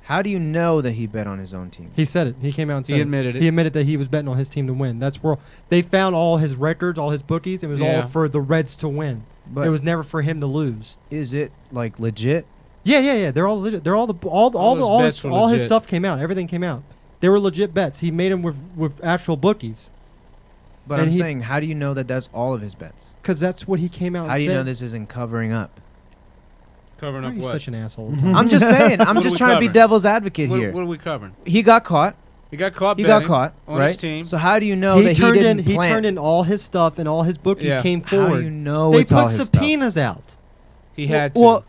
E: How do you know that he bet on his own team?
C: He said it. He came out and said
F: He admitted it.
C: He admitted that he was betting on his team to win. That's where they found all his records, all his bookies. It was all
F: Yeah.
C: for the Reds to win.
E: But
C: It was never for him to lose.
E: is it like legit?
C: Yeah. They're all legit. They're all
F: his bets were
C: all his
F: legit.
C: stuff came out. Everything came out. They were legit bets. He made them with actual bookies
E: But
C: And
E: I'm
C: he-
E: saying, how do you know that that's all of his bets?
C: because that's what he came out.
E: How
C: and
E: do you know
C: said.
E: this isn't covering up?
F: Covering
C: Why
F: up
C: are you
F: what?
C: such an asshole?
E: I'm just saying. I'm
F: What
E: just
F: are we
E: trying to be
F: covering?
E: devil's advocate
F: What
E: here.
F: are we covering?
E: He got caught.
F: He got caught
E: He
F: betting
E: got caught,
F: on
E: right?
F: his team.
E: So how do you know
C: he
E: that
C: turned
E: he didn't
C: in. He
E: plan?
C: turned in all his stuff and all his bookies
F: Yeah.
C: came
E: How
C: forward.
E: do you know
C: They
E: it's all
C: put
E: his
C: subpoenas out.
F: He had to.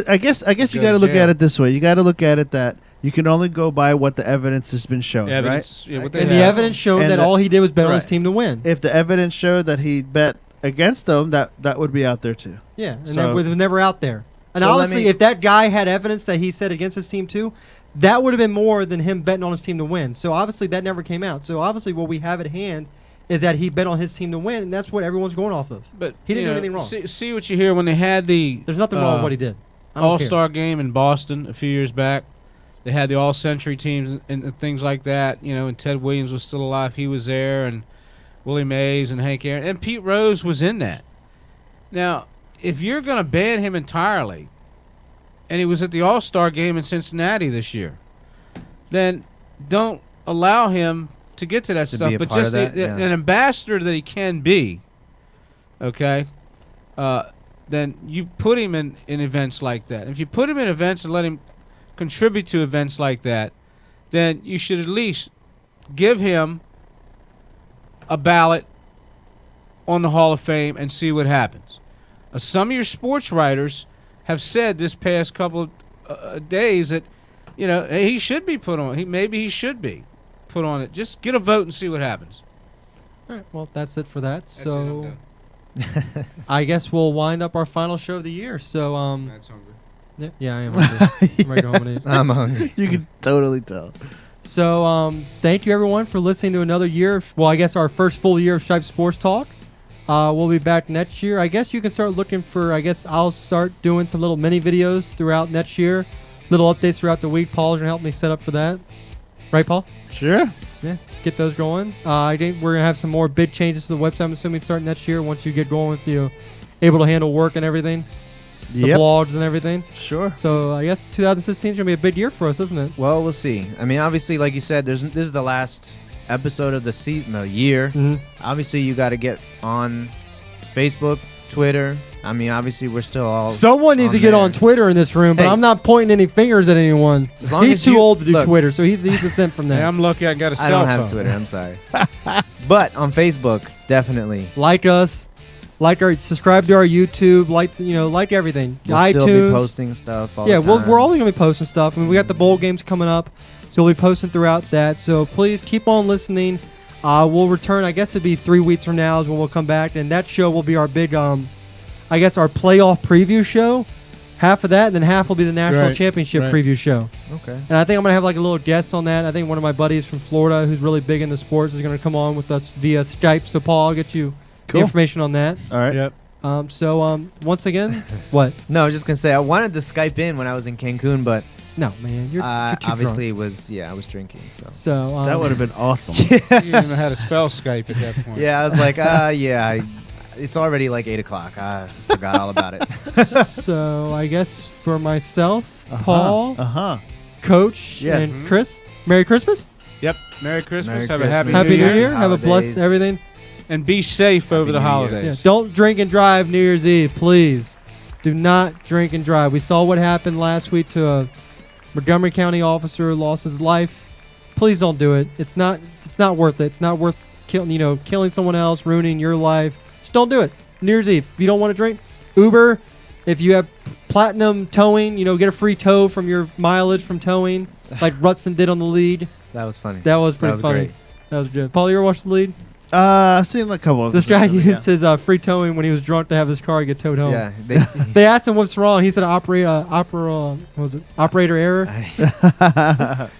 D: I guess you
F: Go
D: got to
F: to
D: look
F: jail.
D: at it this way. You got to look at it that you can only go by what the evidence has been shown, right?
F: Evidence, yeah, what they
C: And the
F: have.
C: evidence showed
D: And
C: that
D: the-
C: all he did was bet on his
D: right.
C: team to win.
D: If the evidence showed that he bet against them, that would be out there too.
C: Yeah, and
D: So-
C: that was never out there. And
E: Well, let
C: honestly,
E: me-
C: if that guy had evidence that he said against his team too, that would have been more than him betting on his team to win. So obviously that never came out. So obviously what we have at hand is that he bet on his team to win, and that's what everyone's going off of.
F: But
C: He didn't
F: you
C: do
F: know,
C: anything wrong.
F: See what you hear when they had the
C: There's nothing wrong with what he did. I don't care.
F: All-Star game in Boston a few years back. They had the All-Century teams and things like that. You know, and Ted Williams was still alive. He was there, and Willie Mays and Hank Aaron. And Pete Rose was in that. Now, if you're going to ban him entirely, and he was at the All-Star game in Cincinnati this year, then don't allow him to get to that
E: To
F: stuff.
E: be a
F: But
E: part
F: just
E: of that, yeah.
F: an ambassador that he can be, okay, then you put him in events like that. If you put him in events and let him contribute to events like that, then you should at least give him a ballot on the Hall of Fame and see what happens. Some of your sports writers have said this past couple of days that, you know, he should be put on. Maybe he should be put on it. Just get a vote and see what happens.
C: All right, well, that's it for that.
F: That's it, I'm
C: So
F: done.
C: I guess we'll wind up our final show of the year. So
F: That's hungry.
C: yeah, I am hungry. I'm ready to go home and eat.
E: I'm hungry.
D: You can totally tell.
C: So thank you everyone for listening to another year. Well, I guess our first full year of Shipe Sports Talk. We'll be back next year. I guess you can start looking for. I guess I'll start doing some little mini videos throughout next year, little updates throughout the week. Paul's gonna help me set up for that, right, Paul?
D: Sure.
C: Yeah, get those going. I think we're gonna have some more big changes to the website. I'm assuming starting next year once you get going with able to handle work and everything, the
D: Yep.
C: blogs and everything.
D: Sure.
C: So I guess 2016 is gonna be a big year for us, isn't it?
E: Well, we'll see. I mean, obviously, like you said, this is the last episode of the season, the year.
C: Mm-hmm.
E: Obviously, you got to get on Facebook, Twitter. I mean, obviously, we're still all.
C: Someone needs
E: on
C: to get
E: there.
C: on Twitter in this room, but
E: Hey.
C: I'm not pointing any fingers at anyone.
E: As long
C: He's
E: as
C: too
E: you-
C: old to do
E: look.
C: Twitter, so he's exempt from
F: Hey,
C: that.
F: I'm lucky I got a cell
E: I don't
F: phone.
E: have Twitter. I'm sorry. But on Facebook, definitely.
C: Like us, subscribe to our YouTube, like everything.
E: We'll
C: iTunes.
E: still be posting stuff all
C: Yeah,
E: the time.
C: we're always gonna be posting stuff. I mean, we got the bowl games coming up, so we'll be posting throughout that. So please keep on listening. We'll return. I guess it'd be 3 weeks from now is when we'll come back, and that show will be our big, I guess, our playoff preview show. Half of that, and then half will be the national
F: Right,
C: championship
F: right.
C: preview show.
E: Okay.
C: And I think I'm gonna have like a little guest on that. I think one of my buddies from Florida, who's really big into sports, is gonna come on with us via Skype. So Paul, I'll get you the
D: Cool.
C: information on that.
D: All right.
F: Yep.
C: Once again, what?
E: No, I was just gonna say I wanted to Skype in when I was in Cancun, but
C: No, man, you're too
E: obviously
C: drunk.
E: I was drinking. So
C: So
D: That would have been awesome.
F: You didn't even know how to spell Skype at that point.
E: yeah, I was like, it's already like 8:00. I forgot all about it.
C: So I guess for myself, Paul,
D: Uh-huh.
C: Coach,
D: Yes.
C: and Chris, Merry Christmas,
F: Yep. Merry Christmas.
E: Merry
F: Have a happy,
E: Christmas.
C: Happy New
F: Year.
C: Year, have a blessed
E: Holidays.
C: everything.
F: And be safe over the
E: New Year.
F: holidays.
C: Yeah, don't drink and drive New Year's Eve, please. Do not drink and drive. We saw what happened last week to a Montgomery County officer who lost his life. Please don't do it. It's not worth it. It's not worth killing someone else, ruining your life. Just don't do it. New Year's Eve. If you don't want to drink, Uber. If you have platinum towing, get a free tow from your mileage from towing, like Rutson did on The Lead.
E: That was funny.
C: That was pretty
E: was
C: funny.
E: great.
C: That was good. Paul, you ever watch The Lead?
D: I've seen a couple of
C: This guy
D: episodes,
C: used his free towing when he was drunk to have his car get towed home.
E: Yeah.
C: They asked him what's wrong. He said operator error.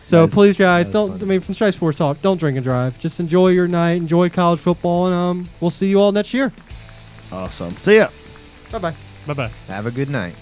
C: So
D: Nice.
C: please, guys,
E: That was
C: don't.
E: funny.
C: I mean, from Stripe Sports Talk, don't drink and drive. Just enjoy your night. Enjoy college football, and we'll see you all next year.
D: Awesome. See ya.
C: Bye bye.
A: Bye bye.
E: Have a good night.